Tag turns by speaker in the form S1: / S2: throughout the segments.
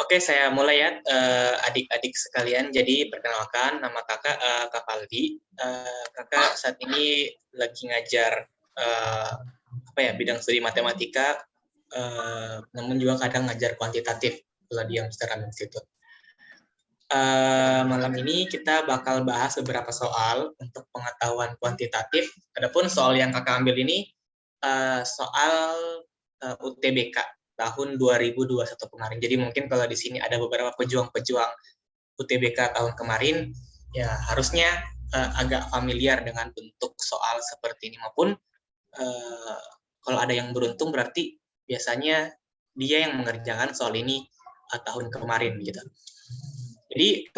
S1: Oke, saya mulai ya, adik-adik sekalian. Jadi perkenalkan, nama kakak Kak Paldi. Kakak saat ini lagi ngajar bidang studi matematika, namun juga kadang ngajar kuantitatif kalau di Amsterdam Institute. Malam ini kita bakal bahas beberapa soal untuk pengetahuan kuantitatif. Adapun soal yang kakak ambil ini soal UTBK tahun 2021 kemarin. Jadi mungkin kalau di sini ada beberapa pejuang-pejuang UTBK tahun kemarin, ya harusnya agak familiar dengan bentuk soal seperti ini. Maupun kalau ada yang beruntung berarti biasanya dia yang mengerjakan soal ini tahun kemarin gitu. Jadi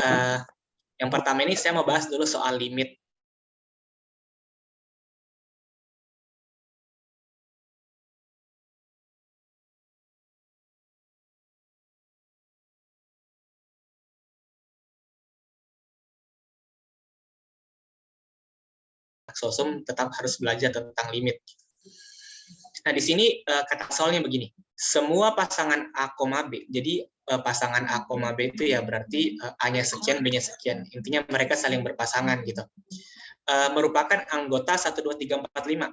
S1: yang pertama ini saya mau bahas dulu soal limit. Sosum tetap harus belajar tentang limit. Nah, di sini kata soalnya begini. Semua pasangan A, B. Jadi pasangan A, B itu ya berarti A-nya sekian, B-nya sekian. Intinya mereka saling berpasangan gitu. Merupakan anggota 1, 2, 3, 4, 5.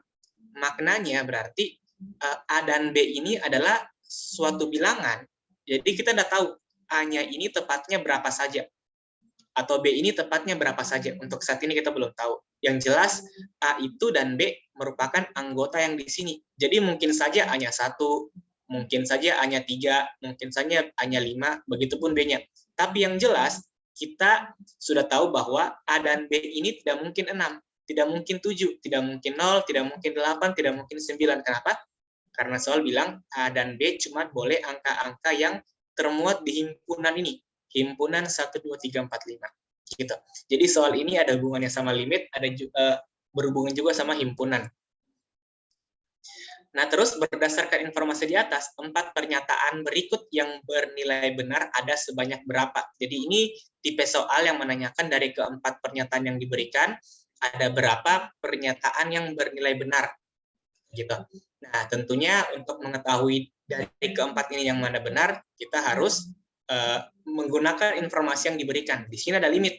S1: Maknanya berarti A dan B ini adalah suatu bilangan. Jadi kita udah tahu A-nya ini tepatnya berapa saja. Atau B ini tepatnya berapa saja. Untuk saat ini kita belum tahu. Yang jelas A itu dan B merupakan anggota yang di sini. Jadi mungkin saja A-nya 1, mungkin saja A-nya 3, mungkin saja A-nya 5, begitupun B-nya. Tapi yang jelas kita sudah tahu bahwa A dan B ini tidak mungkin 6, tidak mungkin 7, tidak mungkin 0, tidak mungkin 8, tidak mungkin 9. Kenapa? Karena soal bilang A dan B cuma boleh angka-angka yang termuat di himpunan ini. Himpunan 1, 2, 3, 4, 5. Gitu. Jadi soal ini ada hubungannya sama limit, ada berhubungan juga sama himpunan. Nah, terus berdasarkan informasi di atas, 4 pernyataan berikut yang bernilai benar ada sebanyak berapa. Jadi ini tipe soal yang menanyakan dari keempat pernyataan yang diberikan, ada berapa pernyataan yang bernilai benar. Gitu. Nah, tentunya untuk mengetahui dari keempat ini yang mana benar, kita harus menggunakan informasi yang diberikan. Di sini ada limit.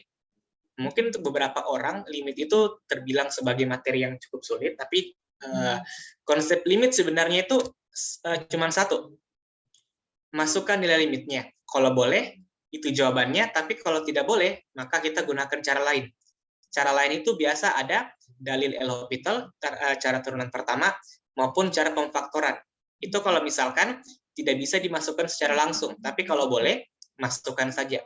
S1: Mungkin untuk beberapa orang, limit itu terbilang sebagai materi yang cukup sulit, tapi konsep limit sebenarnya itu cuma satu. Masukkan nilai limitnya. Kalau boleh, itu jawabannya, tapi kalau tidak boleh, maka kita gunakan cara lain. Cara lain itu biasa ada dalil L'Hopital, cara turunan pertama, maupun cara pemfaktoran. Itu kalau misalkan tidak bisa dimasukkan secara langsung, tapi kalau boleh, masukkan saja.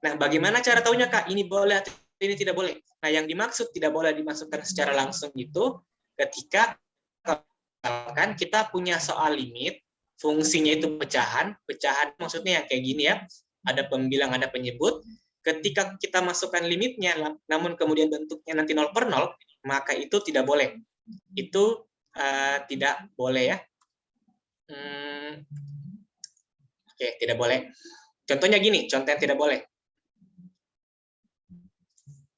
S1: Nah, bagaimana cara tahunya, Kak? Ini boleh atau ini tidak boleh? Nah, yang dimaksud tidak boleh dimasukkan secara langsung itu ketika misalkan kita punya soal limit, fungsinya itu pecahan maksudnya yang kayak gini ya, ada pembilang, ada penyebut. Ketika kita masukkan limitnya, namun kemudian bentuknya nanti 0 per 0, maka itu tidak boleh. Itu tidak boleh ya. Oke, tidak boleh. Contohnya gini, contoh yang tidak boleh.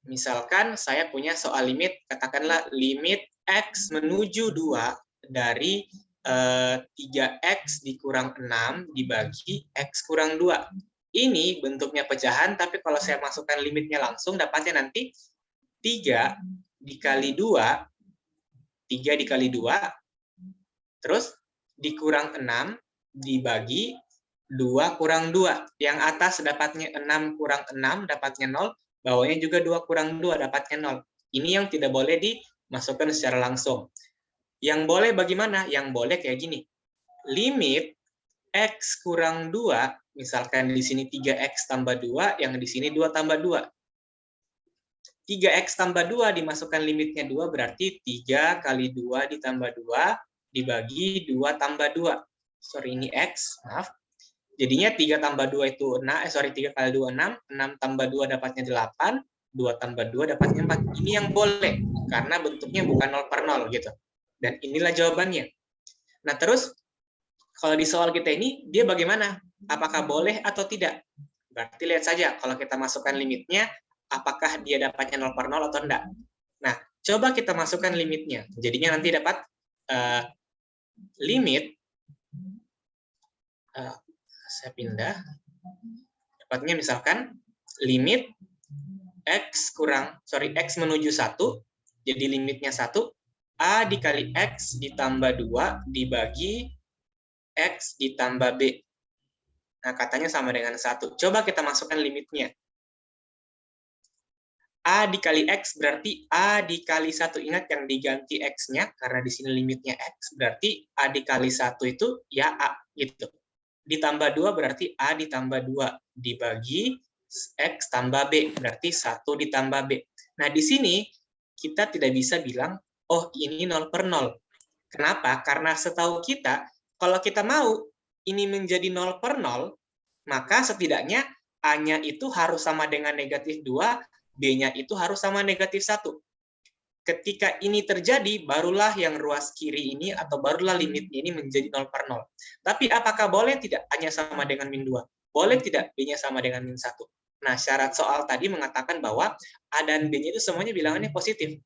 S1: Misalkan saya punya soal limit, katakanlah limit X menuju 2 dari 3X dikurang 6 dibagi X kurang 2. Ini bentuknya pecahan, tapi kalau saya masukkan limitnya langsung, dapatnya nanti 3 dikali 2, 3 dikali 2, terus dikurang 6 dibagi 2 kurang 2. Yang atas dapatnya 6 kurang 6, dapatnya 0. Bawahnya juga 2 kurang 2, dapatnya 0. Ini yang tidak boleh dimasukkan secara langsung. Yang boleh bagaimana? Yang boleh kayak gini. Limit X kurang 2, misalkan di sini 3X tambah 2, yang di sini 2 tambah 2. 3X tambah 2 dimasukkan limitnya 2, berarti 3 kali 2 ditambah 2 dibagi 2 tambah 2. Sorry, ini X, maaf. Jadinya 3 tambah 2 itu 3 kali 2 6, 6 tambah 2 dapatnya 8, 2 tambah 2 dapatnya 4. Ini yang boleh, karena bentuknya bukan 0 per 0 gitu. Dan inilah jawabannya. Nah, terus kalau di soal kita ini, dia bagaimana? Apakah boleh atau tidak? Berarti lihat saja, kalau kita masukkan limitnya, apakah dia dapatnya 0 per 0 atau enggak. Nah, coba kita masukkan limitnya. Jadinya nanti dapat limit, saya pindah, dapatnya misalkan limit X menuju 1, jadi limitnya 1, A dikali X ditambah 2 dibagi X ditambah B. Nah, katanya sama dengan 1. Coba kita masukkan limitnya. A dikali X berarti A dikali 1. Ingat yang diganti X-nya, karena di sini limitnya X, berarti A dikali 1 itu ya A, gitu. Ditambah 2 berarti A ditambah 2 dibagi X tambah B, berarti 1 ditambah B. Nah, di sini kita tidak bisa bilang, oh ini 0 per 0. Kenapa? Karena setahu kita, kalau kita mau ini menjadi 0 per 0, maka setidaknya A-nya itu harus sama dengan negatif 2, B-nya itu harus sama negatif 1. Ketika ini terjadi, barulah yang ruas kiri ini atau barulah limitnya ini menjadi 0 per 0. Tapi apakah boleh tidak hanya sama dengan min 2? Boleh tidak B-nya sama dengan min 1? Nah, syarat soal tadi mengatakan bahwa A dan B-nya itu semuanya bilangannya positif.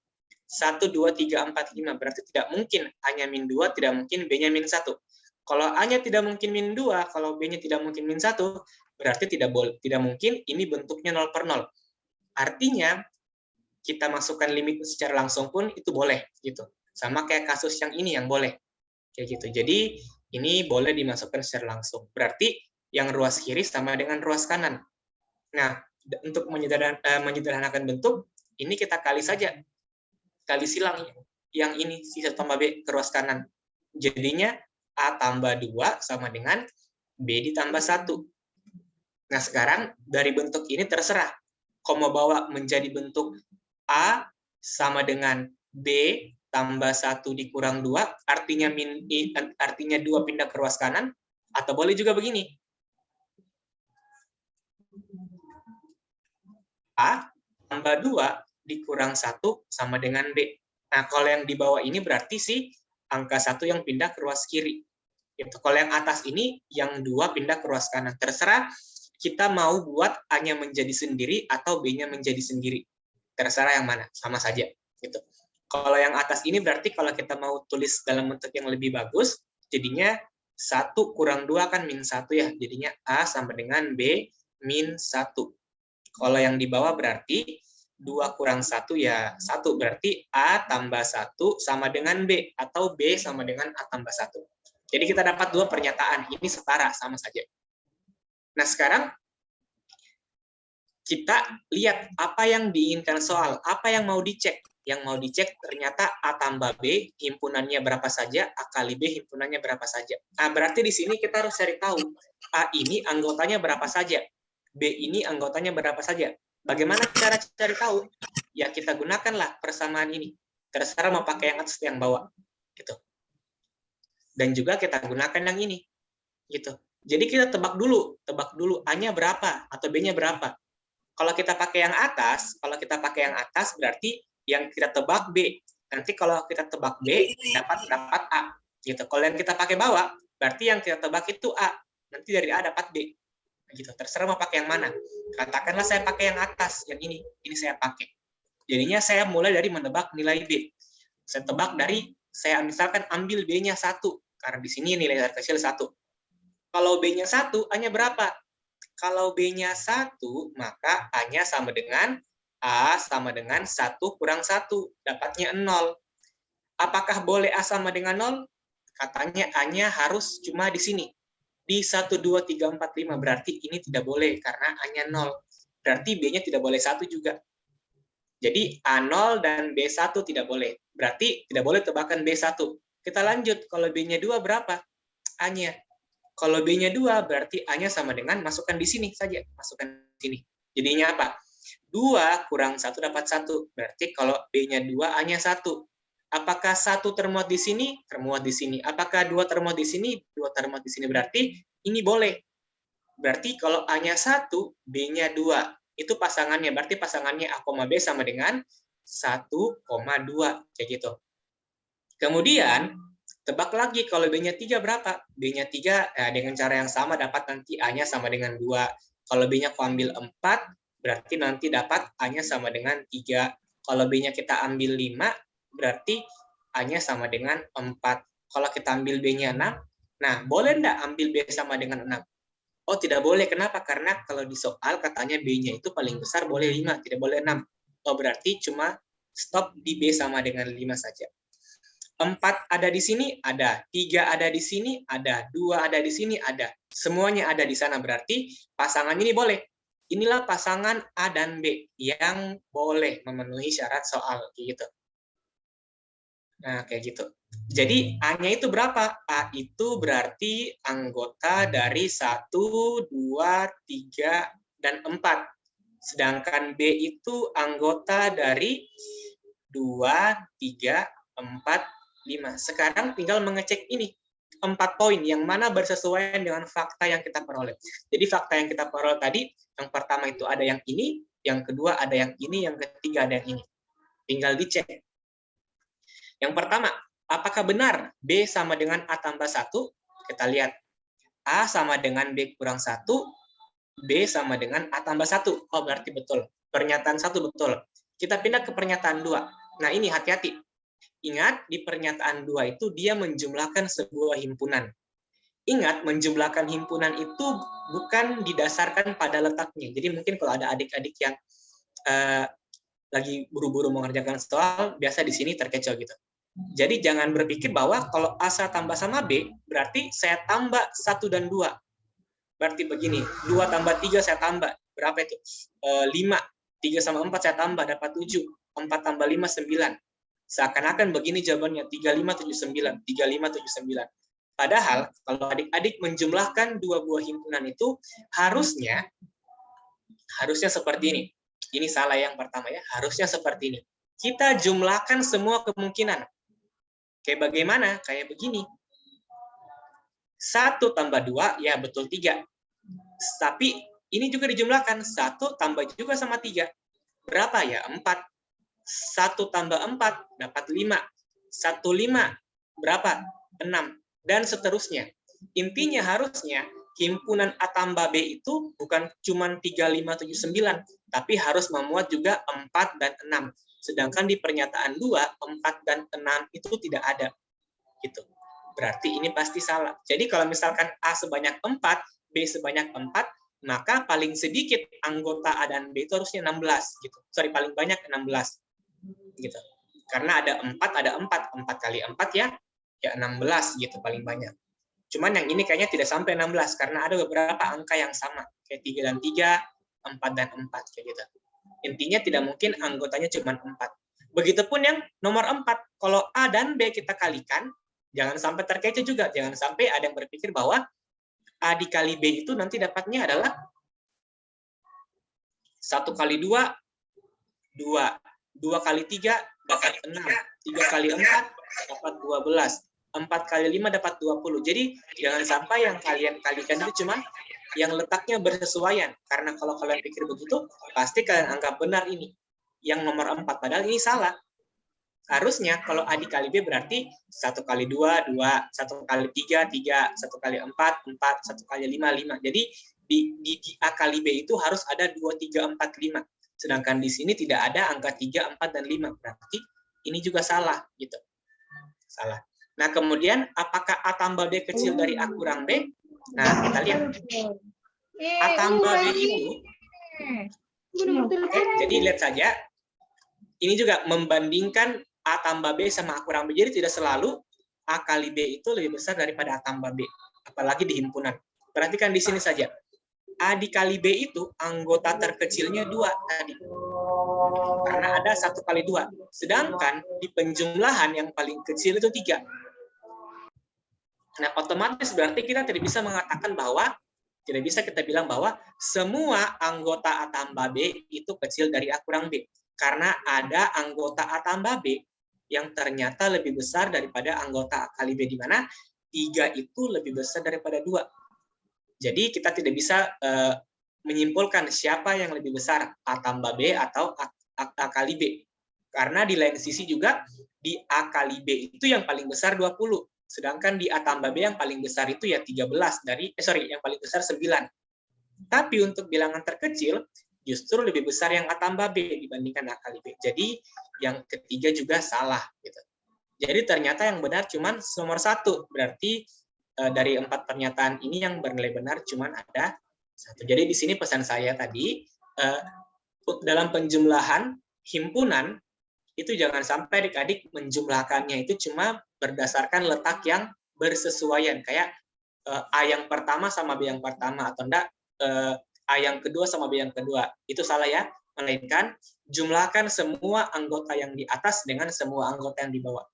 S1: 1, 2, 3, 4, 5. Berarti tidak mungkin hanya min 2, tidak mungkin B-nya min 1. Kalau A-nya tidak mungkin min 2, kalau B-nya tidak mungkin min 1, berarti tidak mungkin ini bentuknya 0 per 0. Artinya, kita masukkan limit secara langsung pun itu boleh gitu. Sama kayak kasus yang ini yang boleh. Kayak gitu. Jadi ini boleh dimasukkan secara langsung. Berarti yang ruas kiri sama dengan ruas kanan. Nah, untuk menyederhanakan bentuk, ini kita kali saja. Kali silang yang ini sisa tambah B ke ruas kanan. Jadinya A tambah 2 sama dengan B ditambah 1. Nah, sekarang dari bentuk ini terserah. Kau mau bawa menjadi bentuk A sama dengan B tambah 1 dikurang 2, artinya 2 pindah ke ruas kanan, atau boleh juga begini. A tambah 2 dikurang 1 sama dengan B. Nah, kalau yang di bawah ini berarti si angka 1 yang pindah ke ruas kiri. Gitu. Kalau yang atas ini, yang 2 pindah ke ruas kanan. Terserah kita mau buat A-nya menjadi sendiri atau B-nya menjadi sendiri. Terserah yang mana, sama saja gitu. Kalau yang atas ini berarti kalau kita mau tulis dalam bentuk yang lebih bagus, jadinya 1 kurang 2 kan min 1 ya, jadinya A sama dengan B min 1. Kalau yang di bawah berarti 2 kurang 1 ya 1, berarti A tambah 1 sama dengan B, atau B sama dengan A tambah 1. Jadi kita dapat 2 pernyataan, ini setara, sama saja. Nah, sekarang kita lihat apa yang diinginkan soal, apa yang mau dicek. Yang mau dicek ternyata A tambah B, himpunannya berapa saja, A kali B himpunannya berapa saja. Nah, berarti di sini kita harus cari tahu, A ini anggotanya berapa saja, B ini anggotanya berapa saja. Bagaimana cara cari tahu? Ya kita gunakanlah persamaan ini. Terserah mau pakai yang atas atau yang bawah. Gitu. Dan juga kita gunakan yang ini. Gitu. Jadi kita tebak dulu A-nya berapa atau B-nya berapa. Kalau kita pakai yang atas, berarti yang kita tebak B. Nanti kalau kita tebak B, dapat A. Gitu. Kalau yang kita pakai bawah, berarti yang kita tebak itu A. Nanti dari A dapat B. Gitu. Terserah mau pakai yang mana. Katakanlah saya pakai yang atas, yang ini saya pakai. Jadinya saya mulai dari menebak nilai B. Saya tebak dari, saya misalkan ambil B-nya 1, karena di sini nilai kecil 1. Kalau B-nya 1, A-nya berapa? Kalau B-nya 1, maka A-nya sama dengan A sama dengan 1 kurang 1, dapatnya 0. Apakah boleh A sama dengan 0? Katanya A-nya harus cuma di sini. Di 1, 2, 3, 4, 5. Berarti ini tidak boleh, karena A-nya 0. Berarti B-nya tidak boleh 1 juga. Jadi A0 dan B1 tidak boleh. Berarti tidak boleh tebakan B1. Kita lanjut, kalau B-nya 2 berapa? A-nya. Kalau B-nya 2, berarti A-nya sama dengan, masukkan di sini saja. Masukkan di sini. Jadinya apa? 2 kurang 1 dapat 1. Berarti kalau B-nya 2, A-nya 1. Apakah 1 termuat di sini? Termuat di sini. Apakah 2 termuat di sini? 2 termuat di sini. Berarti ini boleh. Berarti kalau A-nya 1, B-nya 2. Itu pasangannya. Berarti pasangannya A, B sama dengan 1,2. Kayak gitu. Kemudian, tebak lagi kalau B-nya 3 berapa? B-nya 3 dengan cara yang sama dapat nanti A-nya sama dengan 2. Kalau B-nya aku ambil 4, berarti nanti dapat A-nya sama dengan 3. Kalau B-nya kita ambil 5, berarti A-nya sama dengan 4. Kalau kita ambil B-nya 6, nah boleh enggak ambil B sama dengan 6? Oh, tidak boleh. Kenapa? Karena kalau di soal katanya B-nya itu paling besar boleh 5, tidak boleh 6. Oh, berarti cuma stop di B sama dengan 5 saja. 4 ada di sini, ada. 3 ada di sini, ada. 2 ada di sini, ada. Semuanya ada di sana. Berarti pasangan ini boleh. Inilah pasangan A dan B yang boleh memenuhi syarat soal. Gitu. Nah, kayak gitu. Jadi A-nya itu berapa? A itu berarti anggota dari 1, 2, 3, dan 4. Sedangkan B itu anggota dari 2, 3, 4, 5. Sekarang tinggal mengecek ini. 4 poin yang mana bersesuaian dengan fakta yang kita peroleh. Jadi fakta yang kita peroleh tadi, yang pertama itu ada yang ini, yang kedua ada yang ini, yang ketiga ada yang ini. Tinggal dicek. Yang pertama, apakah benar B sama dengan A tambah 1? Kita lihat. A sama dengan B kurang 1, B sama dengan A tambah 1. Oh, berarti betul. Pernyataan 1 betul. Kita pindah ke pernyataan 2. Nah, ini hati-hati. Ingat, di pernyataan 2 itu dia menjumlahkan sebuah himpunan. Ingat, menjumlahkan himpunan itu bukan didasarkan pada letaknya. Jadi mungkin kalau ada adik-adik yang lagi buru-buru mengerjakan soal, biasa di sini terkecoh gitu. Jadi jangan berpikir bahwa kalau A saya tambah sama B, berarti saya tambah 1 dan 2. Berarti begini, 2 tambah 3 saya tambah. Berapa itu? 5. 3 sama 4 saya tambah, dapat 7. 4 tambah 5, 9. Seakan-akan begini jawabannya, 3579. 3579. Padahal, kalau adik-adik menjumlahkan dua buah himpunan itu, harusnya seperti ini. Ini salah yang pertama ya, harusnya seperti ini. Kita jumlahkan semua kemungkinan. Kayak bagaimana? Kayak begini. 1 tambah 2, ya betul 3. Tapi ini juga dijumlahkan. 1 tambah juga sama 3. Berapa ya? 4. 1 tambah 4, dapat 5. 1, 5, berapa? 6. Dan seterusnya. Intinya harusnya himpunan A tambah B itu bukan cuma 3, 5, 7, 9, tapi harus memuat juga 4 dan 6. Sedangkan di pernyataan 2, 4 dan 6 itu tidak ada. Gitu. Berarti ini pasti salah. Jadi kalau misalkan A sebanyak 4, B sebanyak 4, maka paling sedikit anggota A dan B itu harusnya 16. Gitu. Sorry, paling banyak 16. Gitu. Karena ada 4 kali 4 ya 16 gitu paling banyak. Cuman yang ini kayaknya tidak sampai 16 karena ada beberapa angka yang sama kayak 3 dan 3, 4 dan 4 kayak gitu. Intinya tidak mungkin anggotanya cuma 4. Begitupun yang nomor 4, kalau A dan B kita kalikan, jangan sampai terkecoh juga, jangan sampai ada yang berpikir bahwa A dikali B itu nanti dapatnya adalah 1 kali 2, 2. 2 kali 3 dapat 6. 3 kali 4 dapat 12. 4 kali 5 dapat 20. Jadi jangan sampai yang kalian kalikan itu cuma yang letaknya bersesuaian. Karena kalau kalian pikir begitu, pasti kalian anggap benar ini. Yang nomor 4, padahal ini salah. Harusnya kalau A dikali B berarti 1 kali 2, 2, 1 kali 3, 3, 1 kali 4, 4, 1 kali 5, 5. Jadi di A kali B itu harus ada 2, 3, 4, 5. Sedangkan di sini tidak ada angka 3, 4, dan 5. Berarti ini juga salah. Gitu. Salah. Nah, kemudian apakah A tambah B kecil dari A kurang B? Nah, kita lihat. A tambah B itu, jadi lihat saja, ini juga membandingkan A tambah B sama A kurang B. Jadi tidak selalu A kali B itu lebih besar daripada A tambah B. Apalagi di himpunan. Perhatikan di sini saja. A dikali B itu anggota terkecilnya 2 tadi. Karena ada 1 kali 2. Sedangkan di penjumlahan yang paling kecil itu 3. Nah, otomatis berarti kita tidak bisa mengatakan bahwa, tidak bisa kita bilang bahwa semua anggota A tambah B itu kecil dari A kurang B. Karena ada anggota A tambah B yang ternyata lebih besar daripada anggota A kali B, di mana 3 itu lebih besar daripada 2. Jadi kita tidak bisa menyimpulkan siapa yang lebih besar, A tambah B atau A kali B. Karena di lain sisi juga, di A kali B itu yang paling besar 20. Sedangkan di A tambah B yang paling besar itu ya 13 yang paling besar 9. Tapi untuk bilangan terkecil, justru lebih besar yang A tambah B dibandingkan A kali B. Jadi yang ketiga juga salah. Gitu. Jadi ternyata yang benar cuma nomor 1. Berarti dari 4 pernyataan ini yang bernilai benar cuma ada 1. Jadi di sini pesan saya tadi, dalam penjumlahan himpunan, itu jangan sampai adik-adik menjumlahkannya itu cuma berdasarkan letak yang bersesuaian. Kayak A yang pertama sama B yang pertama, atau enggak A yang kedua sama B yang kedua. Itu salah ya. Melainkan jumlahkan semua anggota yang di atas dengan semua anggota yang di bawah.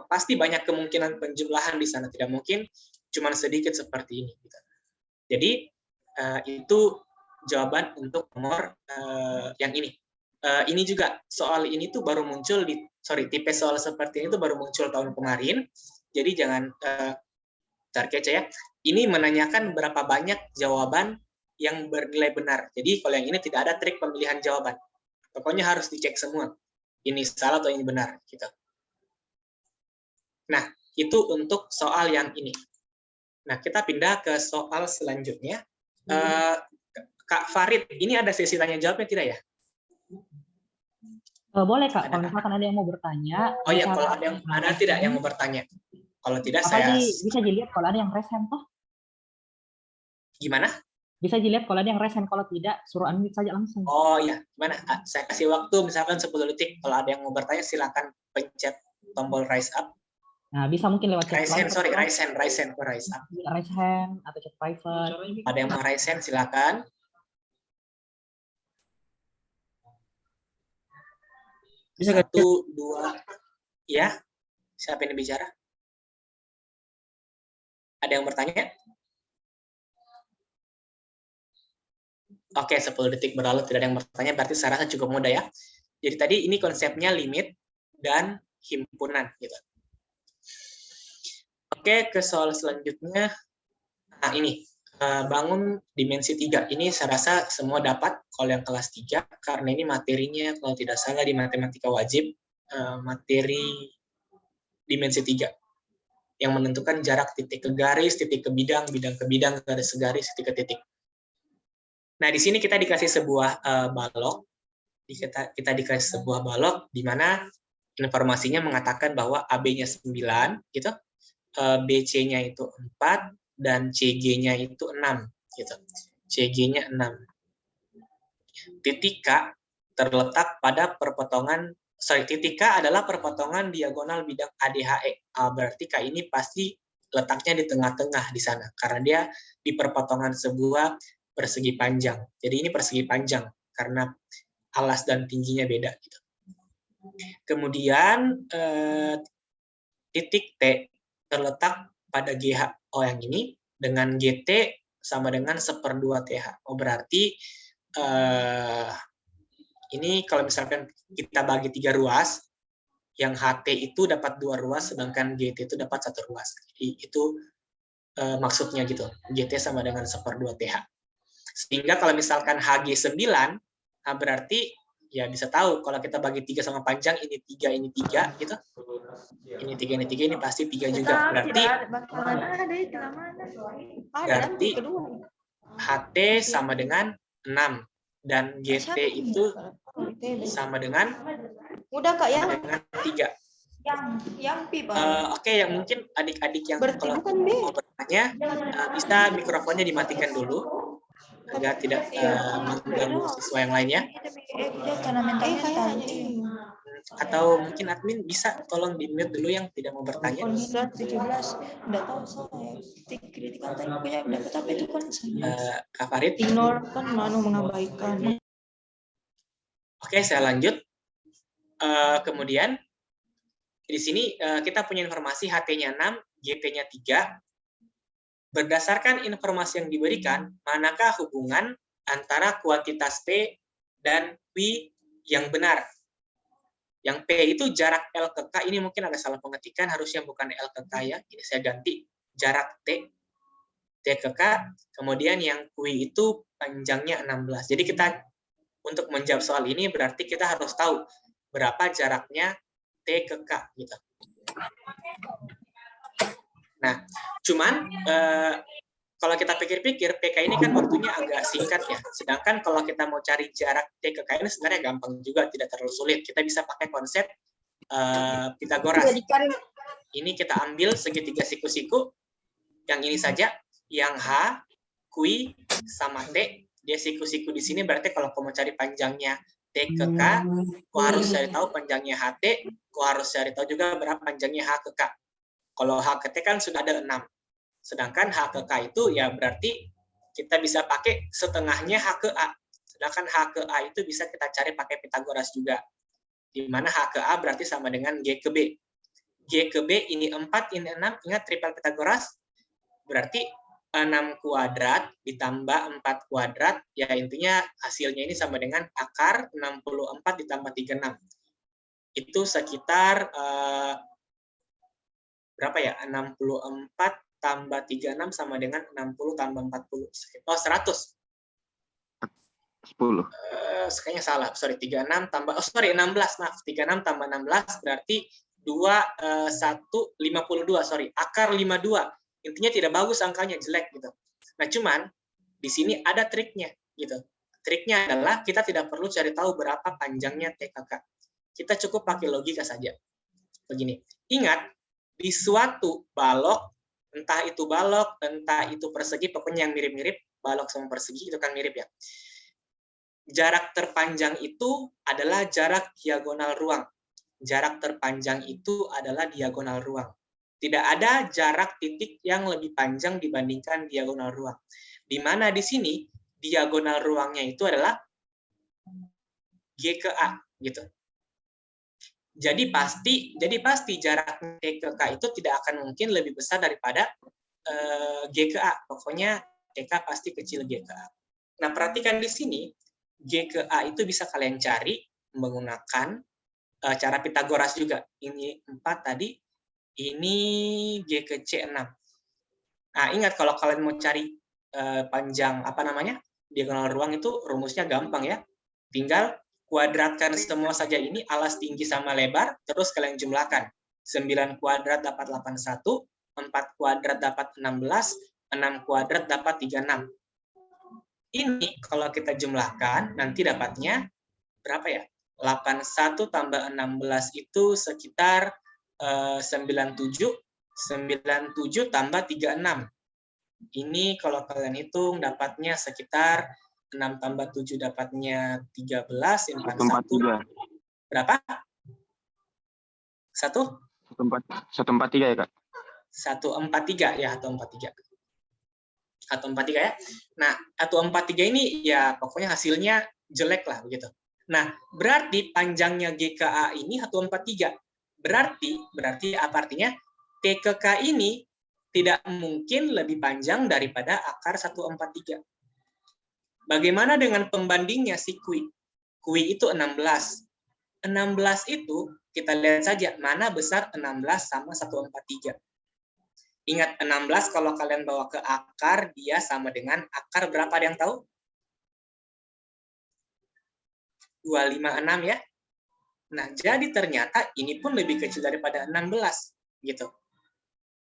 S1: Pasti banyak kemungkinan penjumlahan di sana. Tidak mungkin cuma sedikit seperti ini. Jadi itu jawaban untuk nomor yang ini. Ini juga soal ini tuh baru muncul tipe soal seperti ini tuh baru muncul tahun kemarin. Jadi jangan terkecoh ya. Ini menanyakan berapa banyak jawaban yang bernilai benar. Jadi kalau yang ini tidak ada trik pemilihan jawaban. Pokoknya harus dicek semua. Ini salah atau ini benar. Gitu. Nah, itu untuk soal yang ini. Nah, kita pindah ke soal selanjutnya. Kak Farid, ini ada sesi tanya jawabnya tidak ya?
S2: Boleh Kak, kalau misalkan ada yang mau bertanya.
S1: Oh iya, kalau ada tidak yang mau bertanya? Kalau tidak saya
S2: bisa dilihat kalau ada yang resen toh.
S1: Gimana?
S2: Bisa dilihat kalau ada yang resen, kalau tidak suruh unmute saja langsung.
S1: Oh iya, gimana? Saya kasih waktu misalkan 10 detik. Kalau ada yang mau bertanya silakan pencet tombol raise up.
S2: Nah, bisa mungkin lewat chat
S1: raise hand, raise hand.
S2: Raise hand atau chat private.
S1: Ada yang mau raise hand silakan. Bisa 1, 2. Ya. Siapa yang bicara? Ada yang bertanya? Oke, 10 detik berlalu tidak ada yang bertanya, berarti saya rasa cukup mudah ya. Jadi tadi ini konsepnya limit dan himpunan. Gitu. Oke, ke soal selanjutnya. Nah, ini. Bangun dimensi 3. Ini saya rasa semua dapat kalau yang kelas 3, karena ini materinya kalau tidak salah di matematika wajib, materi dimensi 3. Yang menentukan jarak titik ke garis, titik ke bidang, bidang ke bidang, garis ke garis, titik ke titik. Nah, di sini kita dikasih sebuah balok. Kita dikasih sebuah balok di mana informasinya mengatakan bahwa AB-nya 9, gitu. BC-nya itu 4 dan CG-nya itu 6, gitu. CG-nya 6. Titik K terletak pada titik K adalah perpotongan diagonal bidang ADHE. Berarti K ini pasti letaknya di tengah-tengah di sana karena dia di perpotongan sebuah persegi panjang. Jadi ini persegi panjang karena alas dan tingginya beda. Gitu. Kemudian titik T terletak pada GH yang ini dengan GT sama dengan 1/2 TH. Berarti ini kalau misalkan kita bagi 3 ruas, yang HT itu dapat 2 ruas, sedangkan GT itu dapat 1 ruas. Jadi itu maksudnya gitu. GT sama dengan 1/2 TH. Sehingga kalau misalkan HG 9, berarti ya bisa tahu kalau kita bagi 3 sama panjang, ini 3, ini 3, gitu. Ini 3, ini 3, ini pasti 3 juga. Berarti HT sama dengan 6. Dan GT itu sama dengan
S3: udah Kak ya
S1: dengan 3.
S3: yang pi
S1: Oke, yang mungkin adik-adik yang
S3: berarti
S1: kalau
S3: bukan B
S1: mau bertanya, bisa mikrofonnya dimatikan dulu agar tidak mengganggu siswa yang lainnya. Atau mungkin admin bisa tolong di mute dulu yang tidak mau bertanya.
S3: Konsrat 17 enggak tahu saya kritikan tadi punya dapat apa itu kan
S1: Kak Farid.
S3: ignore kan mengabaikan.
S1: Oke, saya lanjut. Kemudian di sini kita punya informasi HT-nya 6, GT-nya 3. Berdasarkan informasi yang diberikan, manakah hubungan antara kuantitas P dan Q yang benar? Yang P itu jarak L ke K, ini mungkin ada salah pengetikan, harusnya bukan L ke K ya, ini saya ganti jarak T ke K, kemudian yang Q itu panjangnya 16. Jadi kita untuk menjawab soal ini berarti kita harus tahu berapa jaraknya T ke K gitu. Nah, cuman kalau kita pikir-pikir PK ini kan waktunya agak singkat ya. Sedangkan kalau kita mau cari jarak T ke K ini sebenarnya gampang juga, tidak terlalu sulit. Kita bisa pakai konsep Pitagoras. Ini kita ambil segitiga siku-siku. Yang ini saja, yang H, Q sama T. Dia siku-siku di sini berarti kalau kamu cari panjangnya T ke K, kau harus cari tahu panjangnya HT, kau harus cari tahu juga berapa panjangnya H ke K. Kalau H ke T kan sudah ada 6. Sedangkan H ke K itu ya berarti kita bisa pakai setengahnya H ke A. Sedangkan H ke A itu bisa kita cari pakai Pitagoras juga. Di mana H ke A berarti sama dengan G ke B. G ke B ini 4, ini 6. Ingat triple Pitagoras? Berarti 6 kuadrat ditambah 4 kuadrat, ya intinya hasilnya ini sama dengan akar 64 ditambah 36. Itu sekitar berapa ya? 64 tambah 36 sama dengan 60 tambah 40. Oh, 100.
S4: 10.
S1: Kayaknya salah. Sorry, 36 tambah, 16, maaf. 36 tambah 16 berarti 52, sorry. Akar 52. Intinya tidak bagus angkanya, jelek gitu. Nah, cuman di sini ada triknya gitu. Triknya adalah kita tidak perlu cari tahu berapa panjangnya TKK. Kita cukup pakai logika saja. Begini. Ingat, di suatu balok, entah itu balok, entah itu persegi, pokoknya yang mirip-mirip, balok sama persegi itu kan mirip ya. Jarak terpanjang itu adalah jarak diagonal ruang. Jarak terpanjang itu adalah diagonal ruang. Tidak ada jarak titik yang lebih panjang dibandingkan diagonal ruang. Di mana di sini diagonal ruangnya itu adalah G ke A gitu. Jadi pasti jarak T ke K itu tidak akan mungkin lebih besar daripada G ke A. Pokoknya TK pasti kecil G ke A. Nah, perhatikan di sini G ke A itu bisa kalian cari menggunakan cara Pitagoras juga. Ini 4 tadi. Ini G ke C 6. Nah, ingat kalau kalian mau cari panjang diagonal ruang itu rumusnya gampang ya. Tinggal kuadratkan semua saja ini alas tinggi sama lebar, terus kalian jumlahkan. 9 kuadrat dapat 81, 4 kuadrat dapat 16, 6 kuadrat dapat 36. Ini kalau kita jumlahkan nanti dapatnya berapa ya? 81 tambah 16 itu sekitar 97 tambah 36. Ini kalau kalian hitung dapatnya sekitar 6 tambah 7 dapatnya 13, 41. Berapa?
S4: 143 ya, Kak?
S1: 143 ya, 143. 143 ya. Nah, 143 ini ya pokoknya hasilnya jelek lah begitu. Nah, berarti panjangnya GKA ini 143. Berarti apa artinya? T ke K ini tidak mungkin lebih panjang daripada akar 143. Bagaimana dengan pembandingnya si Q? Q itu 16. 16 itu kita lihat saja mana besar 16 sama 143. Ingat 16 kalau kalian bawa ke akar, dia sama dengan akar berapa, ada yang tahu? 256 ya. Nah, jadi ternyata ini pun lebih kecil daripada 16 gitu.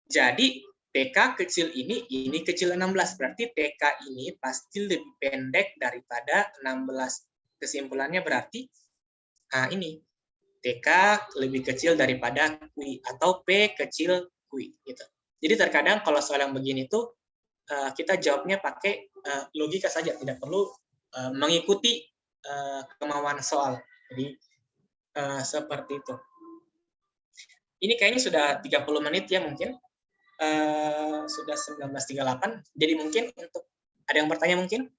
S1: Jadi TK kecil ini kecil 16. Berarti TK ini pasti lebih pendek daripada 16. Kesimpulannya berarti ini TK lebih kecil daripada QI atau P kecil QI gitu. Jadi terkadang kalau soal yang begini tuh kita jawabnya pakai logika saja, tidak perlu mengikuti kemauan soal. Jadi seperti itu. Ini kayaknya sudah 30 menit ya mungkin. Sudah 19.38. Jadi mungkin untuk ada yang bertanya mungkin?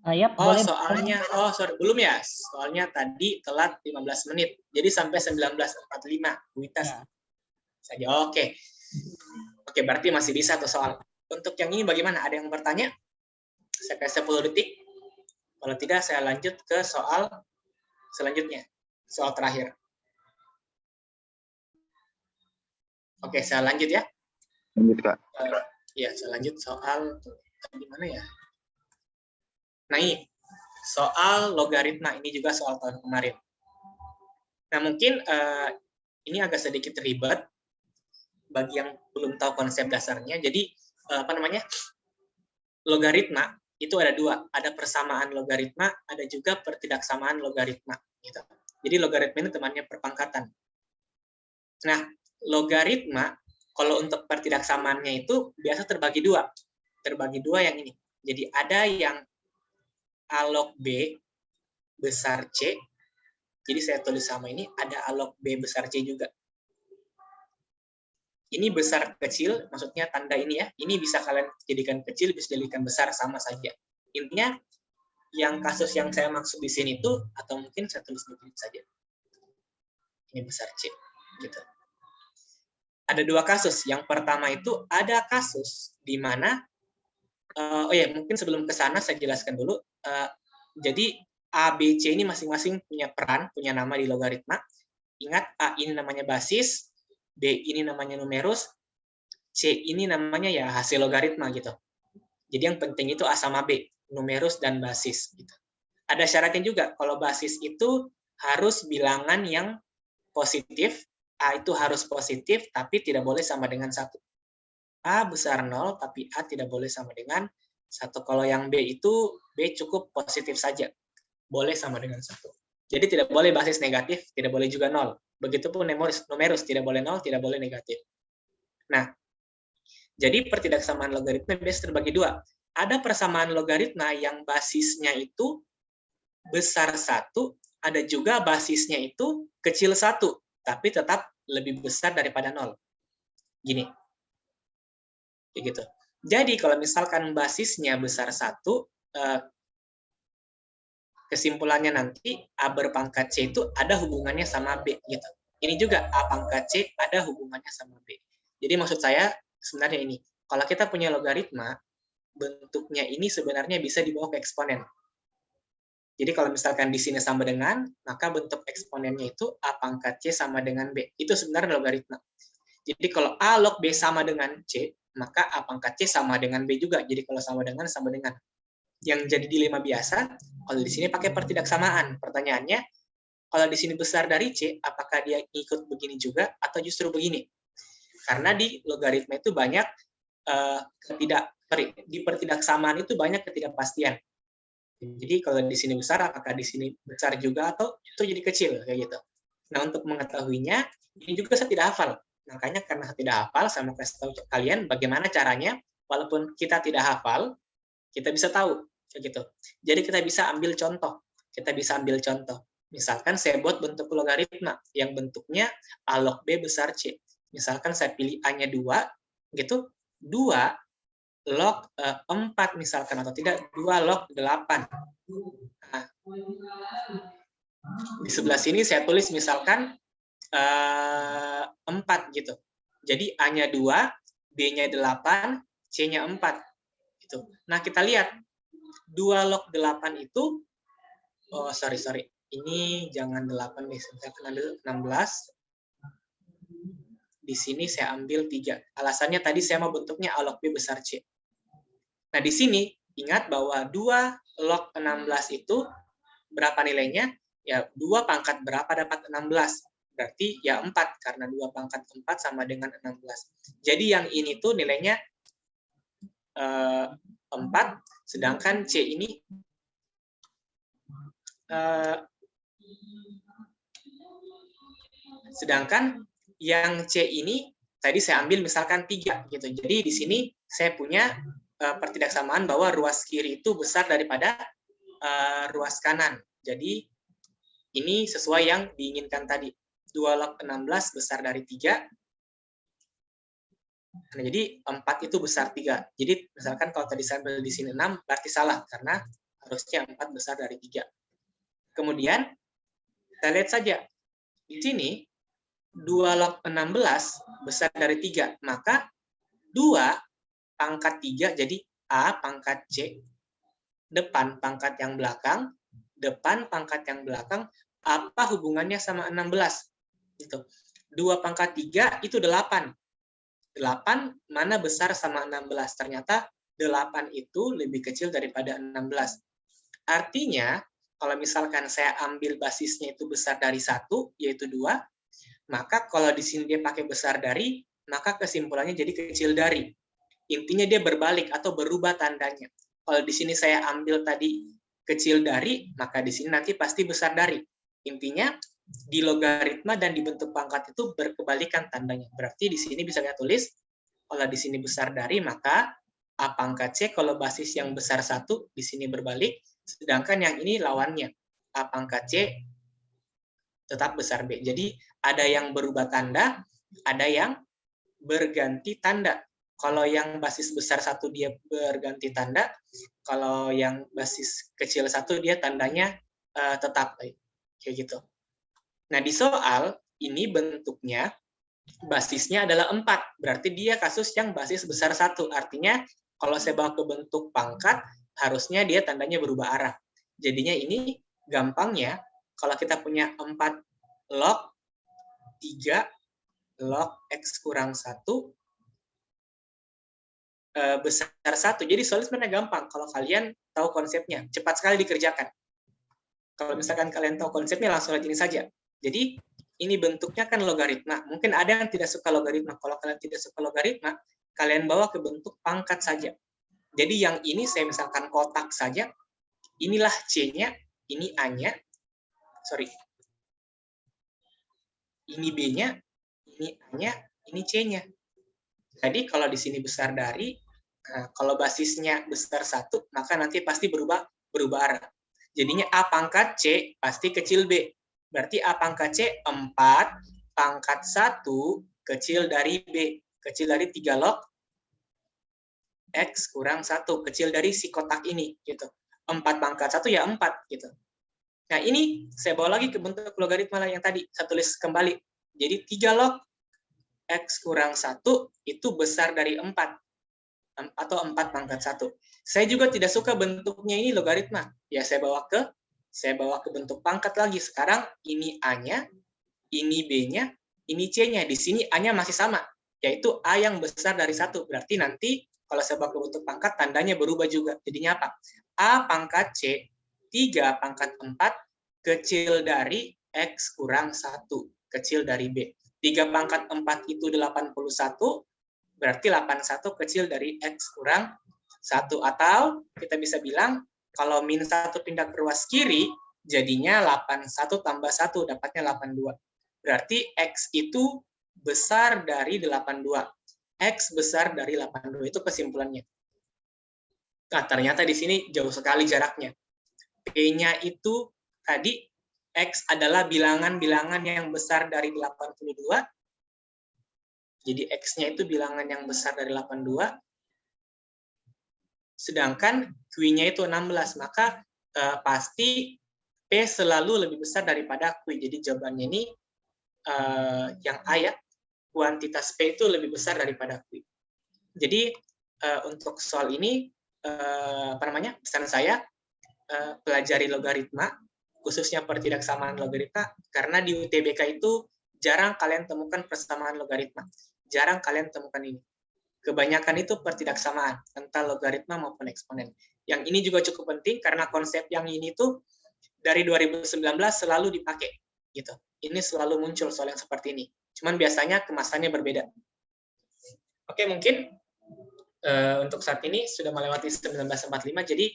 S2: Ya, boleh.
S1: Soalnya sorry, belum ya. Soalnya tadi telat 15 menit. Jadi sampai 19.45 kuitas
S2: Ya.
S1: saja. Oke, berarti masih bisa tuh soal. Untuk yang ini bagaimana? Ada yang bertanya? Saya kasih 10 detik. Kalau tidak, saya lanjut ke soal selanjutnya. Soal terakhir. Oke, saya lanjut ya.
S4: Lanjut, Kak.
S1: Ya, saya lanjut soal di mana ya? Nah, ini soal logaritma. Ini juga soal tahun kemarin. Nah, mungkin ini agak sedikit ribet bagi yang belum tahu konsep dasarnya. Jadi, logaritma itu ada dua. Ada persamaan logaritma, ada juga pertidaksamaan logaritma. Gitu. Jadi, logaritma ini temannya perpangkatan. Nah, logaritma, kalau untuk pertidaksamaannya itu biasa terbagi dua. Terbagi dua yang ini. Jadi ada yang A log B besar C. Jadi saya tulis sama ini, ada A log B besar C juga. Ini besar kecil, maksudnya tanda ini ya. Ini bisa kalian jadikan kecil, bisa jadikan besar, sama saja. Intinya, yang kasus yang saya maksud di sini itu, atau mungkin saya tulis begini saja. Ini besar C. Gitu. Ada dua kasus. Yang pertama itu ada kasus di mana mungkin sebelum ke sana saya jelaskan dulu. Jadi A, B, C ini masing-masing punya peran, punya nama di logaritma. Ingat, A ini namanya basis, B ini namanya numerus, C ini namanya ya hasil logaritma gitu. Jadi yang penting itu A sama B, numerus dan basis gitu. Ada syaratnya juga, kalau basis itu harus bilangan yang positif. A itu harus positif, tapi tidak boleh sama dengan 1. A besar 0, tapi A tidak boleh sama dengan 1. Kalau yang B itu, B cukup positif saja. Boleh sama dengan 1. Jadi tidak boleh basis negatif, tidak boleh juga 0. Begitupun numerus tidak boleh 0, tidak boleh negatif. Nah, jadi pertidaksamaan logaritma biasa terbagi dua. Ada persamaan logaritma yang basisnya itu besar 1, ada juga basisnya itu kecil 1. Tapi tetap lebih besar daripada 0. Gini. Kayak gitu. Jadi kalau misalkan basisnya besar 1, kesimpulannya nanti A berpangkat C itu ada hubungannya sama B. Gitu. Ini juga A pangkat C ada hubungannya sama B. Jadi maksud saya sebenarnya ini. Kalau kita punya logaritma, bentuknya ini sebenarnya bisa dibawa ke eksponen. Jadi kalau misalkan di sini sama dengan, maka bentuk eksponennya itu A pangkat C sama dengan B. Itu sebenarnya logaritma. Jadi kalau A log B sama dengan C, maka A pangkat C sama dengan B juga. Jadi kalau sama dengan. Yang jadi dilema biasa, kalau di sini pakai pertidaksamaan. Pertanyaannya, kalau di sini besar dari C, apakah dia ikut begini juga, atau justru begini? Karena di logaritma itu banyak di pertidaksamaan itu banyak ketidakpastian. Jadi kalau di sini besar, apakah di sini besar juga atau itu jadi kecil kayak gitu. Nah, untuk mengetahuinya, ini juga saya tidak hafal. Makanya karena saya tidak hafal, saya mau kasih tahu kalian bagaimana caranya, walaupun kita tidak hafal, kita bisa tahu kayak gitu. Jadi kita bisa ambil contoh. Misalkan saya buat bentuk logaritma yang bentuknya A log B besar C. Misalkan saya pilih A-nya 2, gitu. 2 log 4 misalkan, atau tidak 2 log 8. Nah, di sebelah sini saya tulis misalkan 4 gitu. Jadi A-nya 2, B-nya 8, C-nya 4 gitu. Nah, kita lihat 2 log 8 itu Ini jangan 8 deh, saya ambil 16. Di sini saya ambil 3. Alasannya tadi saya mau bentuknya A log B besar C. Nah, di sini ingat bahwa 2 log 16 itu berapa nilainya? Ya, 2 pangkat berapa dapat 16? Berarti ya 4, karena 2 pangkat 4 sama dengan 16. Jadi yang ini tuh nilainya 4, sedangkan C ini sedangkan yang C ini tadi saya ambil misalkan 3 gitu. Jadi di sini saya punya pertidaksamaan bahwa ruas kiri itu besar daripada ruas kanan. Jadi ini sesuai yang diinginkan tadi. 2 log 16 besar dari 3. Nah, jadi 4 itu besar 3. Jadi misalkan kalau tadi saya ambil di sini 6, berarti salah karena harusnya 4 besar dari 3. Kemudian kita lihat saja di sini 2 log 16 besar dari 3, maka 2 pangkat 3 jadi A pangkat C, depan pangkat yang belakang, depan pangkat yang belakang, apa hubungannya sama 16? Gitu. 2 pangkat 3 itu 8. 8 mana besar sama 16? Ternyata 8 itu lebih kecil daripada 16. Artinya, kalau misalkan saya ambil basisnya itu besar dari 1, yaitu 2, maka kalau di sini dia pakai besar dari, maka kesimpulannya jadi kecil dari. Intinya dia berbalik atau berubah tandanya. Kalau di sini saya ambil tadi kecil dari, maka di sini nanti pasti besar dari. Intinya, di logaritma dan di bentuk pangkat itu berkebalikan tandanya. Berarti di sini bisa kita tulis, kalau di sini besar dari, maka A pangkat C, kalau basis yang besar 1, di sini berbalik, sedangkan yang ini lawannya. A pangkat C tetap besar B. Jadi ada yang berubah tanda, ada yang berganti tanda. Kalau yang basis besar 1 dia berganti tanda, kalau yang basis kecil 1 dia tandanya tetap. Kayak gitu. Nah, di soal ini bentuknya basisnya adalah 4. Berarti dia kasus yang basis besar 1. Artinya kalau saya bawa ke bentuk pangkat, harusnya dia tandanya berubah arah. Jadinya ini gampangnya, kalau kita punya 4 log 3 log X kurang 1 besar 1. Jadi soalnya sebenarnya gampang. Kalau kalian tahu konsepnya, cepat sekali dikerjakan. Kalau misalkan kalian tahu konsepnya, langsung lihat ini saja. Jadi ini bentuknya kan logaritma. Mungkin ada yang tidak suka logaritma. Kalau kalian tidak suka logaritma, kalian bawa ke bentuk pangkat saja. Jadi yang ini saya misalkan kotak saja. Inilah C-nya, ini A-nya. Sorry. Ini B-nya, ini A-nya, ini C-nya. Jadi kalau di sini besar dari, kalau basisnya besar 1, maka nanti pasti berubah arah. Jadinya A pangkat C pasti kecil B. Berarti A pangkat C 4 pangkat 1 kecil dari B. Kecil dari 3 log X kurang 1. Kecil dari si kotak ini. Gitu. 4 pangkat 1 ya 4. Gitu. Nah ini saya bawa lagi ke bentuk logaritma yang tadi. Saya tulis kembali. Jadi 3 log X kurang 1 itu besar dari 4. Atau 4 pangkat 1. Saya juga tidak suka bentuknya ini logaritma. Ya saya bawa ke bentuk pangkat lagi. Sekarang ini A-nya, ini B-nya, ini C-nya. Di sini A-nya masih sama, yaitu A yang besar dari 1. Berarti nanti kalau saya bawa ke bentuk pangkat, tandanya berubah juga. Jadinya apa? A pangkat C, 3 pangkat 4, kecil dari X kurang 1. Kecil dari B. 3 pangkat 4 itu 81, berarti 81 kecil dari X kurang 1. Atau kita bisa bilang, kalau min 1 pindah ke ruas kiri, jadinya 81 tambah 1, dapatnya 82. Berarti X itu besar dari 82. X besar dari 82, itu kesimpulannya. Nah, ternyata di sini jauh sekali jaraknya. P-nya itu tadi, X adalah bilangan-bilangan yang besar dari 82. Jadi X-nya itu bilangan yang besar dari 82. Sedangkan Q-nya itu 16. Maka pasti P selalu lebih besar daripada Q. Jadi jawabannya ini yang A ya. Kuantitas P itu lebih besar daripada Q. Jadi untuk soal ini, pesan saya, pelajari logaritma, khususnya pertidaksamaan logaritma, karena di UTBK itu jarang kalian temukan persamaan logaritma. Jarang kalian temukan ini. Kebanyakan itu pertidaksamaan, entah logaritma maupun eksponen. Yang ini juga cukup penting karena konsep yang ini tuh dari 2019 selalu dipakai. Gitu. Ini selalu muncul soal yang seperti ini. Cuman biasanya kemasannya berbeda. Oke, mungkin untuk saat ini sudah melewati 19.45, jadi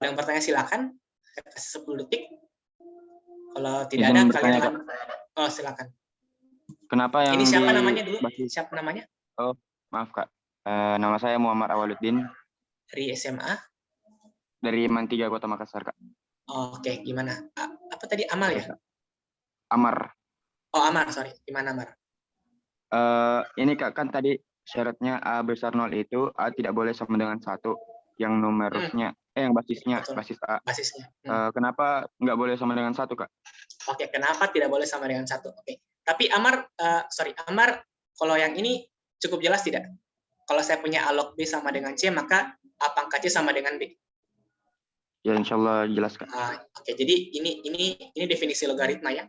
S1: yang bertanya silakan, saya kasih 10 detik. Kalau tidak ada, kalian silakan.
S4: Kenapa yang
S1: ini siapa
S4: di
S1: namanya dulu?
S4: basis...
S1: Siapa namanya?
S4: Oh, maaf Kak. Nama saya Muhammad Awaluddin.
S1: Dari SMA?
S4: Dari Man3 Kota Makassar, Kak.
S1: Oke, gimana? Apa tadi, Amal ya?
S4: Amar.
S1: Oh, Amar, sorry. Gimana, Amar?
S4: Ini Kak, kan tadi syaratnya A besar 0 itu A tidak boleh sama dengan 1 yang numerusnya, yang basisnya,
S1: Betul.
S4: basis A.
S1: Basisnya.
S4: Kenapa nggak boleh sama dengan 1, Kak?
S1: Oke, kenapa tidak boleh sama dengan 1? Oke. Tapi Amar, Amar, kalau yang ini cukup jelas tidak? Kalau saya punya A log B sama dengan C, maka A pangkat C sama dengan B.
S4: Ya, insya Allah jelas, Kak.
S1: Oke, jadi ini definisi logaritma ya.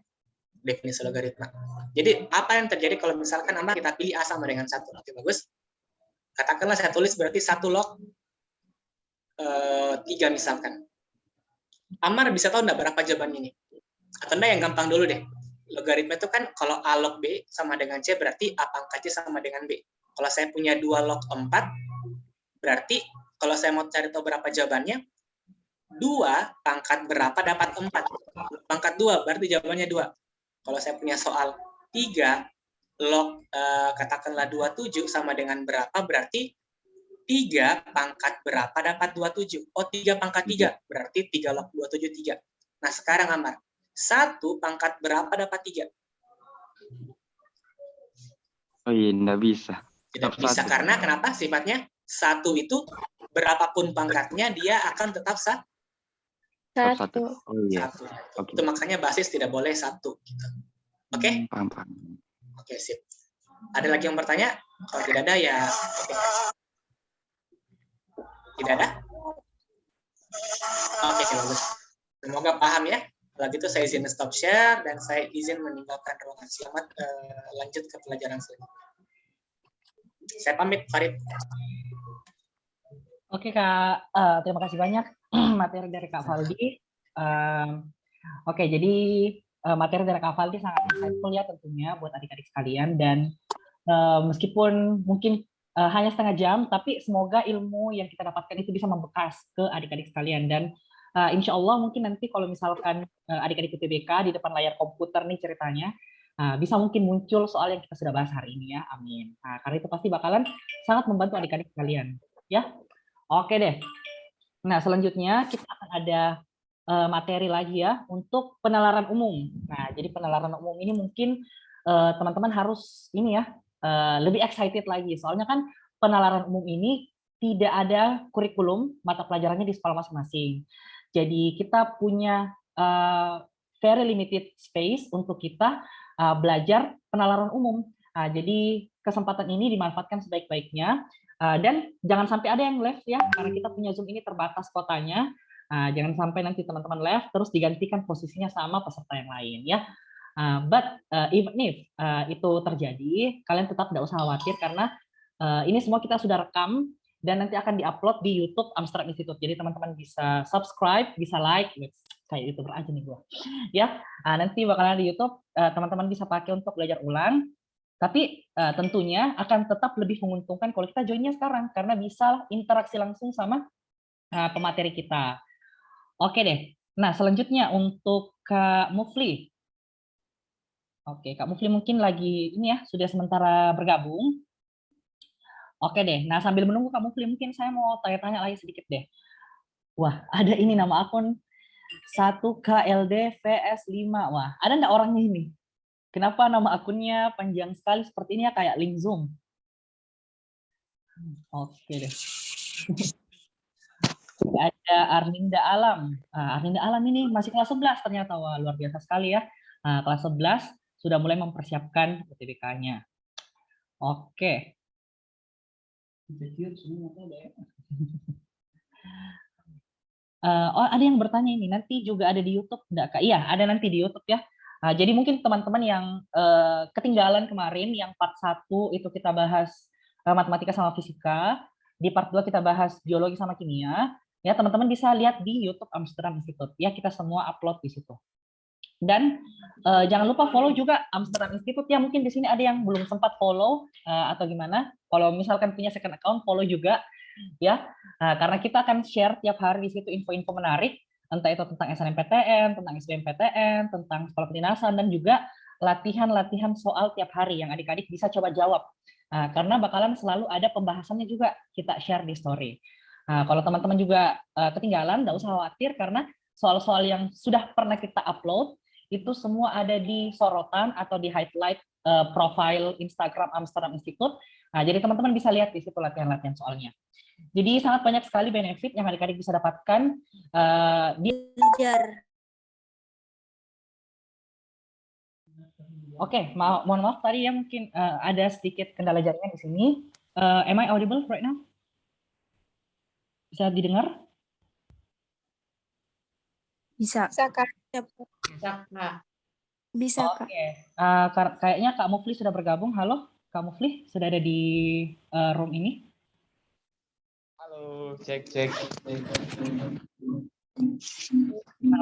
S1: Definisi logaritma. Jadi apa yang terjadi kalau misalkan Amar kita pilih A sama dengan 1? Oke, bagus. Katakanlah saya tulis berarti 1 log 3 misalkan. Amar bisa tahu enggak berapa jawabannya ini? Atau enggak yang gampang dulu deh. Logaritma itu kan kalau A log B sama dengan C berarti A pangkat C sama dengan B. Kalau saya punya 2 log 4, berarti kalau saya mau cari tahu berapa jawabannya, 2 pangkat berapa dapat 4. Pangkat 2 berarti jawabannya 2. Kalau saya punya soal 3 log katakanlah 27 sama dengan berapa, berarti 3 pangkat berapa dapat 27. Oh, 3 pangkat 3, berarti 3 log 27, 3. Nah, sekarang Amar, 1 pangkat berapa dapat 3?
S4: Oh iya, nggak bisa.
S1: Tidak bisa, karena kenapa? Sifatnya 1 itu berapapun pangkatnya, dia akan tetap 1.
S4: Oh iya.
S1: Okay. Itu makanya basis tidak boleh 1. Gitu. Oke?
S4: Paham.
S1: Oke, sip. Ada lagi yang bertanya? Kalau tidak ada, ya tidak ada? Oke, bagus. Semoga paham ya. Kalau gitu saya izin stop share dan saya izin meninggalkan ruangan. Selamat lanjut ke pelajaran selanjutnya. Saya pamit, Farid.
S2: Oke, Kak. Terima kasih banyak materi dari Kak Faldi. Oke, jadi materi dari Kak Faldi sangat insightful ya tentunya buat adik-adik sekalian. Dan meskipun mungkin hanya setengah jam, tapi semoga ilmu yang kita dapatkan itu bisa membekas ke adik-adik sekalian. Dan insya Allah mungkin nanti kalau misalkan adik-adik UTBK di depan layar komputer nih ceritanya, bisa mungkin muncul soal yang kita sudah bahas hari ini ya, amin. Karena itu pasti bakalan sangat membantu adik-adik sekalian, ya. Oke deh. Nah, selanjutnya kita akan ada materi lagi ya untuk penalaran umum. Nah, jadi penalaran umum ini mungkin teman-teman harus ini ya lebih excited lagi. Soalnya kan penalaran umum ini tidak ada kurikulum mata pelajarannya di sekolah masing-masing. Jadi kita punya very limited space untuk kita belajar penalaran umum. Jadi kesempatan ini dimanfaatkan sebaik-baiknya dan jangan sampai ada yang left ya, karena kita punya Zoom ini terbatas kotanya. Jangan sampai nanti teman-teman left terus digantikan posisinya sama peserta yang lain ya. But even if itu terjadi, kalian tetap tidak usah khawatir karena ini semua kita sudah rekam dan nanti akan diupload di YouTube Amsterdam Institute. Jadi teman-teman bisa subscribe, bisa like, kayak YouTuber aja nih gue. Ya, nanti bakalan di YouTube teman-teman bisa pakai untuk belajar ulang. Tapi tentunya akan tetap lebih menguntungkan kalau kita joinnya sekarang karena bisa interaksi langsung sama pemateri kita. Oke deh. Nah, selanjutnya untuk Kak Mufli. Oke, Kak Mufli mungkin lagi ini ya, sudah sementara bergabung. Oke deh. Nah, sambil menunggu Kak Mufli, mungkin saya mau tanya-tanya lagi sedikit deh. Wah, ada ini nama akun 1KLD-VS5. Wah, ada nggak orangnya ini? Kenapa nama akunnya panjang sekali seperti ini ya, kayak link Zoom? Oke deh. Ada Arninda Alam. Arninda Alam ini masih kelas 11 ternyata. Wah, luar biasa sekali ya. Kelas 11 sudah mulai mempersiapkan UTBK-nya. Oke. Oh, ada yang bertanya ini, nanti juga ada di YouTube enggak, Kak? Iya, ada nanti di YouTube ya. Jadi mungkin teman-teman yang ketinggalan kemarin, yang part 1 itu kita bahas matematika sama fisika, di part 2 kita bahas biologi sama kimia, ya teman-teman bisa lihat di YouTube Amsterdam Institute. Ya, kita semua upload di situ. Dan jangan lupa follow juga Amsterdam Institute ya. Mungkin di sini ada yang belum sempat follow atau gimana. Kalau misalkan punya second account, follow juga ya. Karena kita akan share tiap hari di situ info-info menarik, entah itu tentang SNMPTN, tentang SBMPTN, tentang sekolah kedinasan, dan juga latihan-latihan soal tiap hari yang adik-adik bisa coba jawab. Karena bakalan selalu ada pembahasannya juga kita share di story. Kalau teman-teman juga ketinggalan, nggak usah khawatir karena soal-soal yang sudah pernah kita upload itu semua ada di sorotan atau di highlight profile Instagram Amsterdam Institute. Jadi teman-teman bisa lihat di situ latihan-latihan soalnya. Jadi sangat banyak sekali benefit yang adik-adik bisa dapatkan di
S3: Belajar.
S2: Oke, mohon maaf tadi ya mungkin ada sedikit kendala jaringan di sini. Am I audible right now? Bisa didengar?
S3: Bisa. Bisa, Kak. Bisa, Kak.
S2: Oke. Kayaknya Kak Mufli sudah bergabung. Halo, Kak Mufli sudah ada di room ini.
S5: Halo, cek.
S2: Terima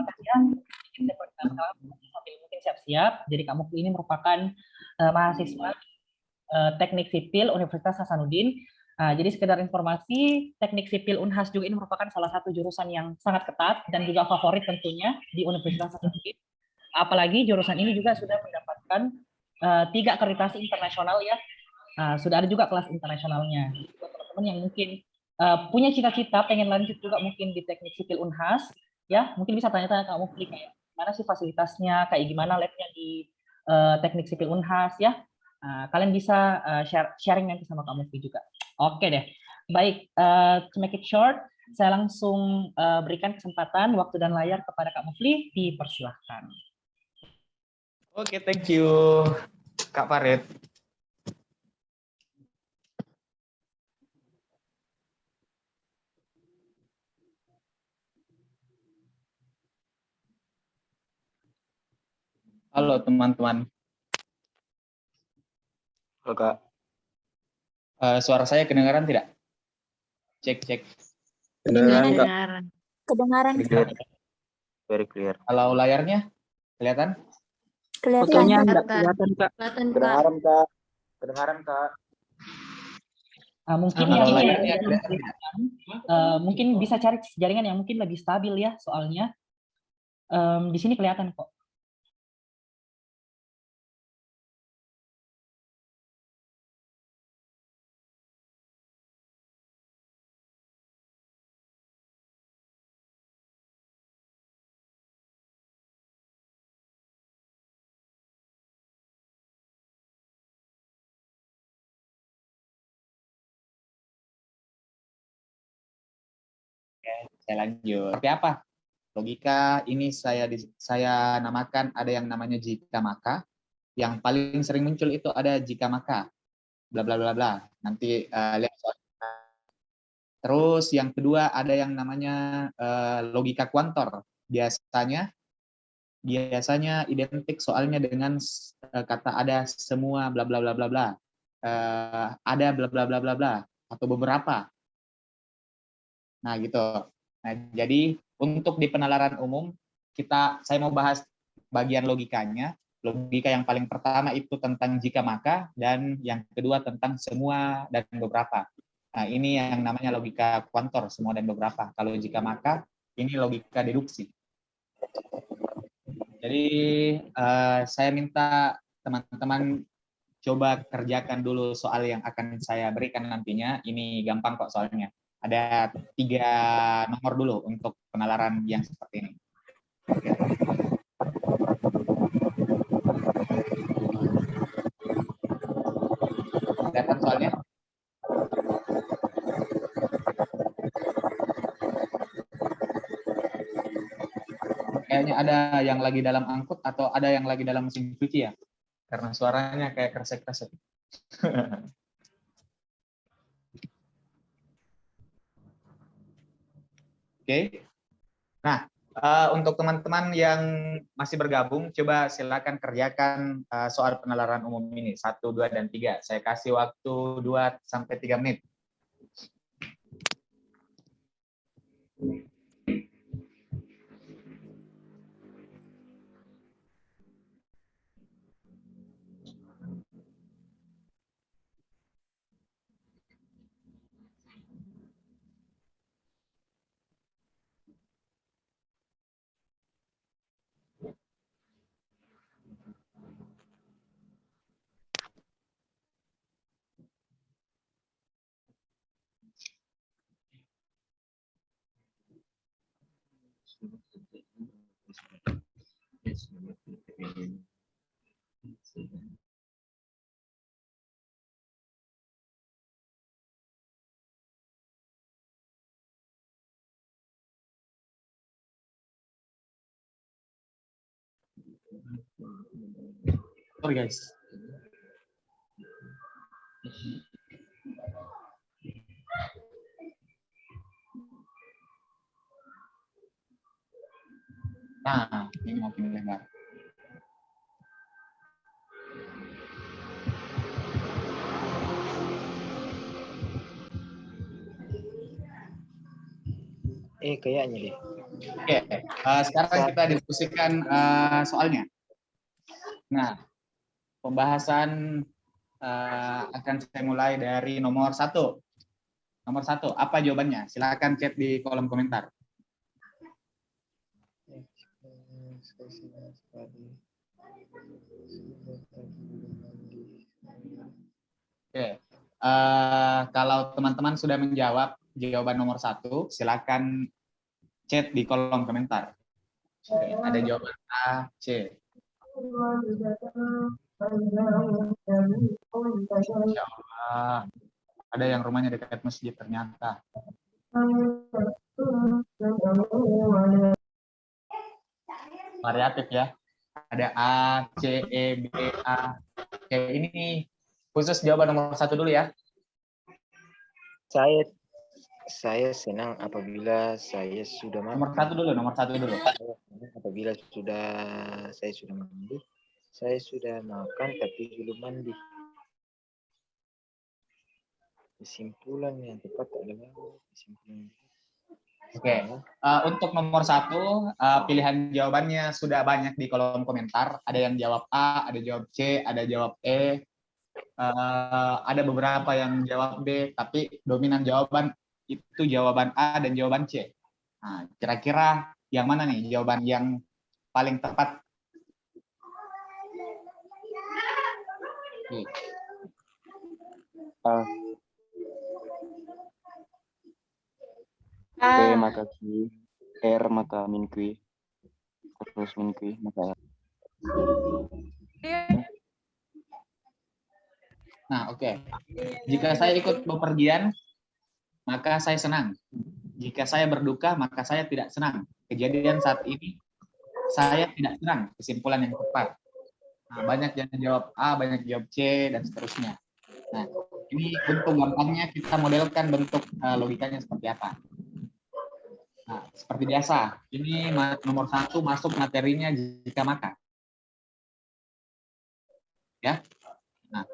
S2: kasih ya. Mungkin siap-siap. Jadi Kak Mufli ini merupakan mahasiswa Teknik Sipil Universitas Hasanuddin. Jadi sekedar informasi, Teknik Sipil Unhas juga ini merupakan salah satu jurusan yang sangat ketat dan juga favorit tentunya di Universitas Hasanuddin. Apalagi jurusan ini juga sudah mendapatkan 3 akreditasi internasional ya. Sudah ada juga kelas internasionalnya. Buat teman-teman yang mungkin punya cita-cita pengen lanjut juga mungkin di Teknik Sipil Unhas, ya mungkin bisa tanya-tanya Kak Mufli kayak mana sih fasilitasnya, kayak gimana labnya di Teknik Sipil Unhas ya. Kalian bisa sharing nanti sama Kak Mufli juga. Oke deh. Baik, to make it short, saya langsung berikan kesempatan waktu dan layar kepada Kak Mufli, dipersilahkan.
S5: Oke, thank you, Kak Farid. Halo teman-teman.
S4: Halo Kak.
S5: Suara saya kedengaran tidak? Cek.
S4: Kedengaran Kak.
S3: Kedengaran.
S4: Very clear.
S5: Kalau layarnya kelihatan?
S3: Fotonya
S2: enggak kelihatan Kak.
S4: Kedengaran Kak. Kedengaran Kak.
S2: Mungkin
S5: Kalau
S2: yang
S5: layarnya
S2: mungkin bisa cari jaringan yang mungkin lebih stabil ya, soalnya di sini kelihatan kok.
S5: Saya lanjut. Seperti apa? Logika ini saya namakan ada yang namanya jika maka. Yang paling sering muncul itu ada jika maka. Bla bla bla bla. Nanti lihat soal. Terus yang kedua ada yang namanya logika kuantor. Biasanya identik soalnya dengan kata ada semua bla bla bla bla bla. Ada bla bla bla bla bla atau beberapa. Nah, gitu. Nah, jadi untuk di penalaran umum saya mau bahas bagian logikanya. Logika yang paling pertama itu tentang jika maka dan yang kedua tentang semua dan beberapa. Nah, ini yang namanya logika kuantor, semua dan beberapa. Kalau jika maka ini logika deduksi. Jadi saya minta teman-teman coba kerjakan dulu soal yang akan saya berikan nantinya. Ini gampang kok soalnya. Ada 3 nomor dulu untuk penalaran yang seperti ini. Kelihatan soalnya? Kayaknya ada yang lagi dalam angkut atau ada yang lagi dalam mesin cuci ya? Karena suaranya kayak kresek-kresek. Oke. Nah, untuk teman-teman yang masih bergabung, coba silakan kerjakan soal penalaran umum ini 1, 2, dan 3. Saya kasih waktu 2 sampai 3 menit. Sorry guys. Nah, ini makin lebar.
S6: Kayaknya deh.
S5: Oke, sekarang kita diskusikan soalnya. Nah, pembahasan akan saya mulai dari nomor 1. Nomor 1, apa jawabannya? Silakan chat di kolom komentar. Oke, kalau teman-teman sudah menjawab jawaban nomor 1, silakan chat di kolom komentar. Oke, ada jawaban A, C. Insya Allah. Ada yang rumahnya dekat masjid ternyata. Variatif ya. Ada A, C, E, B, A. Oke, ini khusus jawaban nomor 1 dulu ya.
S6: Saya senang apabila saya sudah
S5: Nomor
S6: makan.
S5: 1 dulu, nomor 1 dulu.
S6: Apabila saya sudah mandi, saya sudah makan tapi belum mandi. Kesimpulan yang tepat adalah kesimpulan.
S5: Oke, untuk nomor 1, pilihan jawabannya sudah banyak di kolom komentar. Ada yang jawab A, ada jawab C, ada jawab E. Ada beberapa yang jawab B, tapi dominan jawaban itu jawaban A dan jawaban C. Nah, kira-kira yang mana nih jawaban yang paling tepat?
S4: P maka Q, R maka min Q, terus min Q maka R.
S5: Nah, oke. Jika saya ikut bepergian, maka saya senang. Jika saya berduka, maka saya tidak senang. Kejadian saat ini, saya tidak senang. Kesimpulan yang tepat. Nah, banyak yang jawab A, banyak jawab C, dan seterusnya. Nah, ini bentuk gampangnya kita modelkan bentuk logikanya seperti apa. Nah, seperti biasa, ini nomor 1 masuk materinya jika maka. Ya. Nah.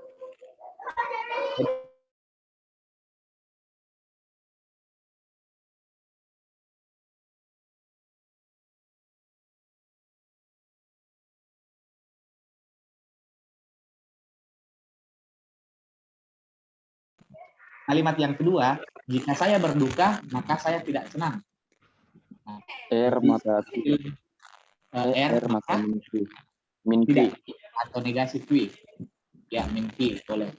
S5: Kalimat yang kedua, jika saya berduka, maka saya tidak senang. Nah,
S4: R maka Q,
S5: R maka
S4: min Q.
S5: tidak, atau negasi Q. Ya, min Q, boleh.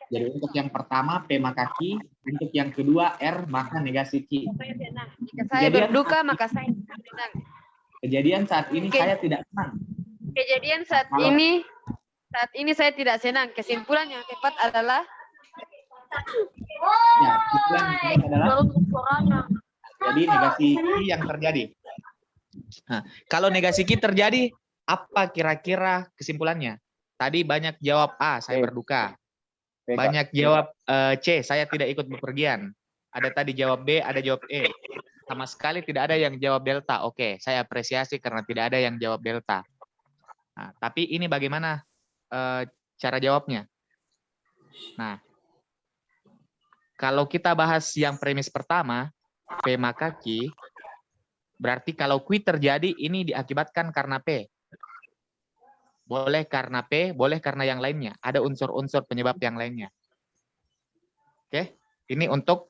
S5: Jadi untuk yang pertama P maka Q, untuk yang kedua R maka negasi Q.
S7: Jika saya berduka, maka saya tidak senang.
S5: Kejadian saat ini saya tidak senang.
S7: Kejadian saat ini saya tidak senang. Kesimpulan yang tepat adalah
S5: Ya, kesimpulan yang tepat adalah jadi negasi Q yang terjadi. Nah, kalau negasi Q terjadi, apa kira-kira kesimpulannya? Tadi banyak jawab A, saya berduka. Banyak jawab C, saya tidak ikut bepergian. Ada tadi jawab B, ada jawab E.
S8: sama sekali tidak ada yang jawab delta. Oke, saya apresiasi karena tidak ada yang jawab delta. Nah, tapi ini bagaimana cara jawabnya? Nah, kalau kita bahas yang premis pertama, P maka Q, berarti kalau Q terjadi ini diakibatkan karena P. Boleh karena P, boleh karena yang lainnya. Ada unsur-unsur penyebab yang lainnya. Oke, ini untuk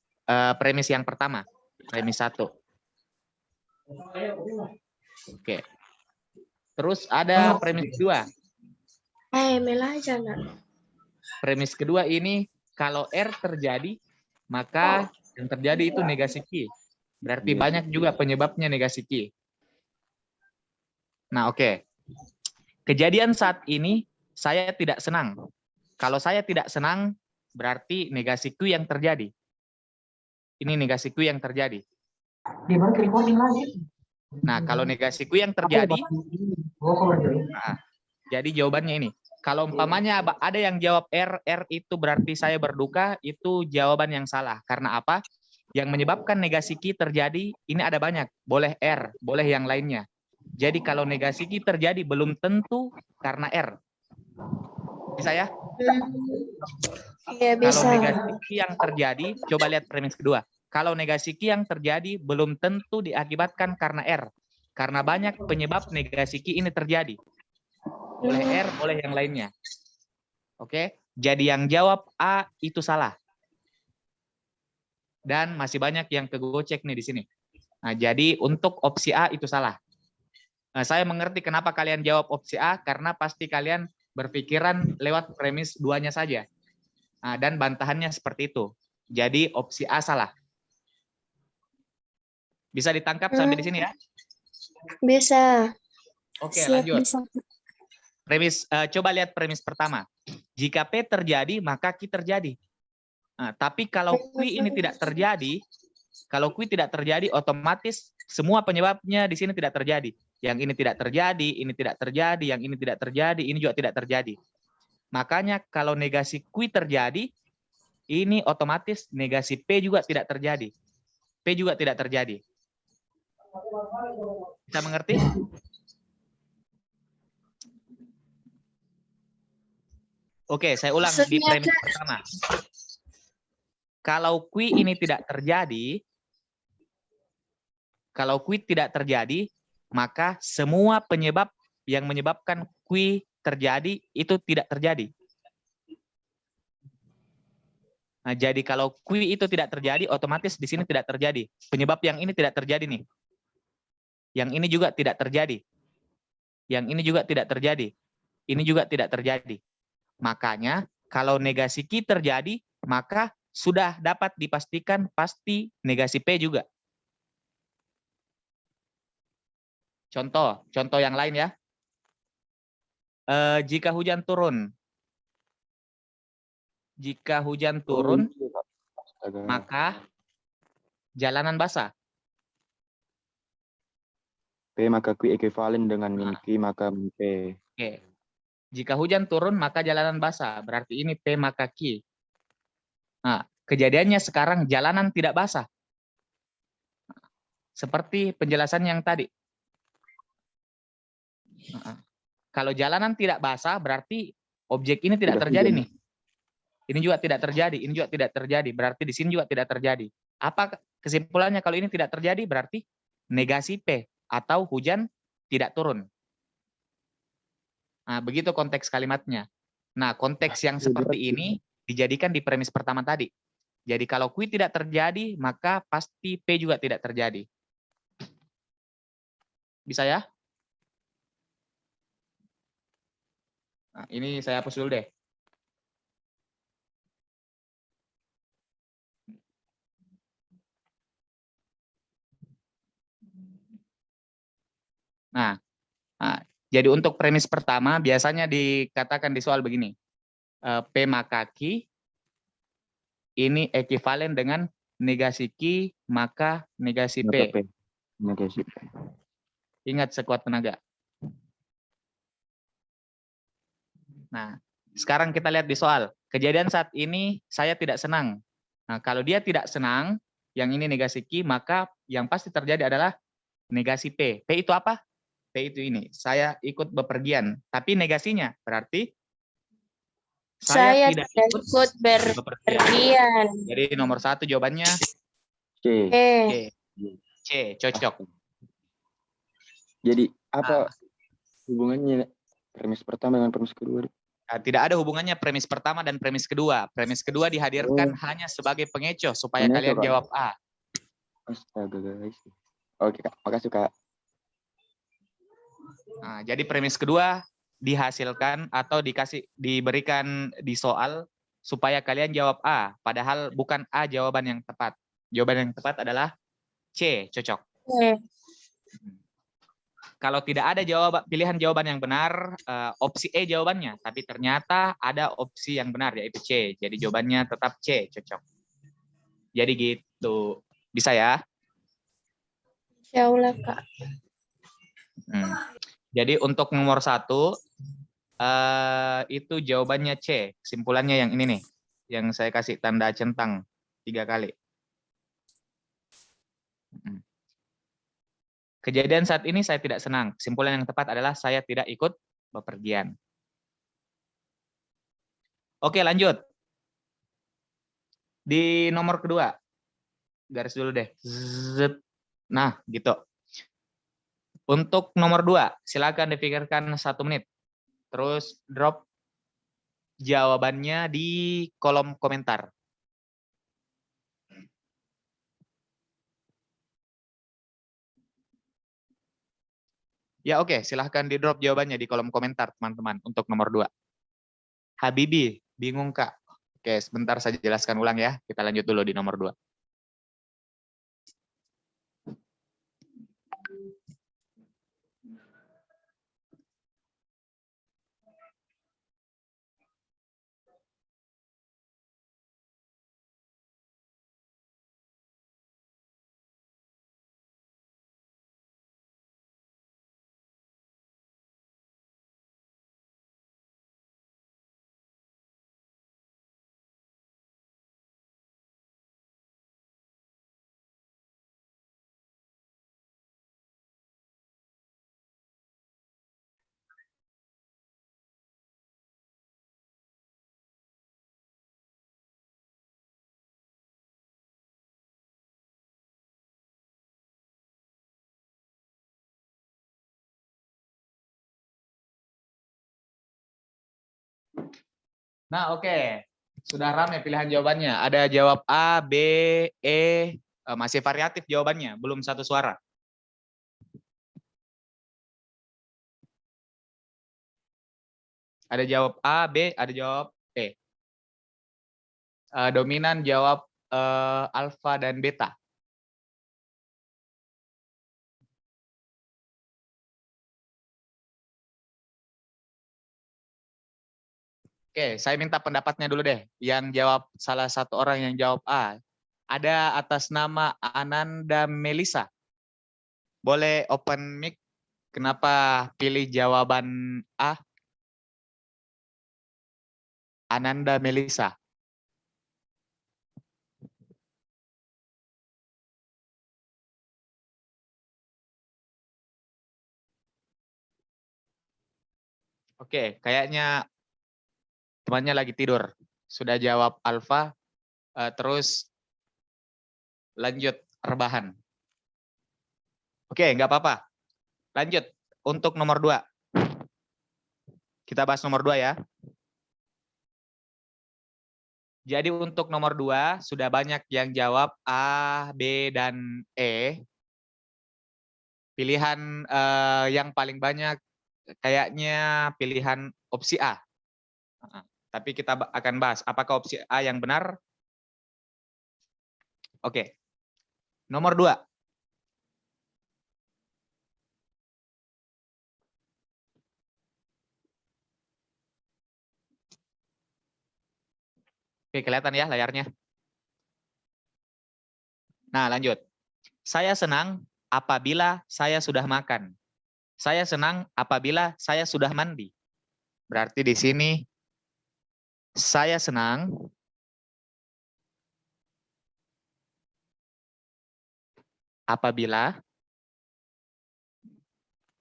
S8: premis yang pertama, premis 1. Oke. Terus ada premis kedua. Premis kedua ini, kalau R terjadi, maka yang terjadi itu negasi Q. Berarti banyak juga penyebabnya negasi Q. Nah, oke. Kejadian saat ini, saya tidak senang. Kalau saya tidak senang, berarti negasi Q yang terjadi. Ini negasi Q yang terjadi. Nah, kalau negasi Q yang terjadi, nah, jadi jawabannya ini. Kalau umpamanya ada yang jawab R itu berarti saya berduka, itu jawaban yang salah. Karena apa? Yang menyebabkan negasi Q terjadi, ini ada banyak. Boleh R, boleh yang lainnya. Jadi kalau negasi Q terjadi, belum tentu karena R. Bisa ya?
S3: Iya,
S8: Kalau
S3: bisa.
S8: negasi Q yang terjadi, coba lihat premis kedua. Kalau negasi Q yang terjadi, belum tentu diakibatkan karena R. Karena banyak penyebab negasi Q ini terjadi. Boleh R, boleh yang lainnya. Oke, jadi yang jawab A itu salah. Dan masih banyak yang kegocek nih di sini. Nah, jadi untuk opsi A itu salah. Nah, saya mengerti kenapa kalian jawab opsi A, karena pasti kalian berpikiran lewat premis duanya saja. Nah, dan bantahannya seperti itu. Jadi opsi A salah. Bisa ditangkap sampai di sini ya?
S3: Bisa.
S8: Oke,
S3: Siap,
S8: lanjut.
S3: bisa.
S8: Premis, coba lihat premis pertama. Jika P terjadi, maka Q terjadi. Nah, tapi kalau Q ini tidak terjadi, otomatis semua penyebabnya di sini tidak terjadi. Yang ini tidak terjadi, ini tidak terjadi, yang ini tidak terjadi, ini juga tidak terjadi. Makanya kalau negasi Q terjadi, ini otomatis negasi P juga tidak terjadi. P juga tidak terjadi. Bisa mengerti? Oke, saya ulang di premis pertama. Kalau Q ini tidak terjadi, maka semua penyebab yang menyebabkan Q terjadi itu tidak terjadi. Nah, jadi kalau Q itu tidak terjadi, otomatis di sini tidak terjadi. Penyebab yang ini tidak terjadi nih. Yang ini juga tidak terjadi. Yang ini juga tidak terjadi. Ini juga tidak terjadi. Makanya kalau negasi Q terjadi, maka sudah dapat dipastikan pasti negasi P juga. Contoh yang lain ya. Jika hujan turun, maka jalanan basah.
S4: P maka Q ekuivalen dengan min Q maka min P.
S8: Oke. Jika hujan turun, maka jalanan basah. Berarti ini P maka Q. Nah, kejadiannya sekarang jalanan tidak basah. Seperti penjelasan yang tadi. Kalau jalanan tidak basah, berarti objek ini tidak terjadi nih. Ini juga tidak terjadi, ini juga tidak terjadi. Berarti di sini juga tidak terjadi. Apa kesimpulannya kalau ini tidak terjadi? Berarti negasi P atau hujan tidak turun. Nah, begitu konteks kalimatnya. Nah, konteks yang seperti ini dijadikan di premis pertama tadi. Jadi kalau Q tidak terjadi, maka pasti P juga tidak terjadi. Bisa ya? Nah, ini saya hapus dulu deh. Nah, jadi untuk premis pertama biasanya dikatakan di soal begini. P maka Q ini ekuivalen dengan negasi Q maka negasi P.
S4: Negasi P.
S8: Ingat sekuat tenaga. Nah, sekarang kita lihat di soal. Kejadian saat ini saya tidak senang. Nah, kalau dia tidak senang, yang ini negasi Q, maka yang pasti terjadi adalah negasi P. P itu apa? P itu ini. Saya ikut bepergian. Tapi negasinya berarti saya tidak ikut bepergian.
S7: berpergian.
S8: Jadi nomor 1 jawabannya
S4: C.
S7: Eh,
S8: C. C, cocok.
S4: Jadi apa hubungannya premis pertama dengan premis kedua?
S8: Nah, tidak ada hubungannya premis pertama dan premis kedua. Premis kedua dihadirkan hanya sebagai pengecoh supaya
S4: Pengecoh,
S8: kalian
S4: Kak.
S8: jawab A.
S4: Astaga guys. Oke Kak, makasih Kak.
S8: Nah, jadi premis kedua dihasilkan atau diberikan di soal supaya kalian jawab A, padahal bukan A jawaban yang tepat. Jawaban yang tepat adalah C, cocok.
S7: eh,
S8: Kalau tidak ada pilihan jawaban yang benar, opsi E jawabannya, tapi ternyata ada opsi yang benar yaitu C. Jadi jawabannya tetap C, cocok. Jadi gitu. Bisa ya?
S7: Insya Allah, Kak.
S8: Jadi untuk nomor 1 itu jawabannya C. Kesimpulannya yang ini nih, yang saya kasih tanda centang 3 kali. Kejadian saat ini saya tidak senang. Kesimpulan yang tepat adalah saya tidak ikut bepergian. Oke, lanjut. Di nomor kedua. Garis dulu deh. Zet. Nah, gitu. Untuk nomor 2, silakan dipikirkan 1 menit. Terus drop jawabannya di kolom komentar. Ya oke, silahkan di drop jawabannya di kolom komentar teman-teman untuk nomor 2. Habibi, bingung Kak. Oke, sebentar saya jelaskan ulang ya. Kita lanjut dulu di nomor 2. Nah, oke. Sudah ramai pilihan jawabannya. Ada jawab A, B, E, masih variatif jawabannya, belum satu suara. Ada jawab A, B, ada jawab E. Dominan jawab alfa dan beta. Oke, saya minta pendapatnya dulu deh. Yang jawab salah satu orang yang jawab A. Ada atas nama Ananda Melisa. Boleh open mic. Kenapa pilih jawaban A? Ananda Melisa. Oke, kayaknya temannya lagi tidur. Sudah jawab alfa, terus lanjut rebahan. Oke, nggak apa-apa. Lanjut untuk nomor 2. Kita bahas nomor 2 ya. Jadi untuk nomor 2 sudah banyak yang jawab A, B, dan E. Pilihan yang paling banyak kayaknya pilihan opsi A. Tapi kita akan bahas apakah opsi A yang benar. Oke. Nomor 2. Oke, kelihatan ya layarnya. Nah, lanjut. Saya senang apabila saya sudah makan. Saya senang apabila saya sudah mandi. Berarti di sini saya senang apabila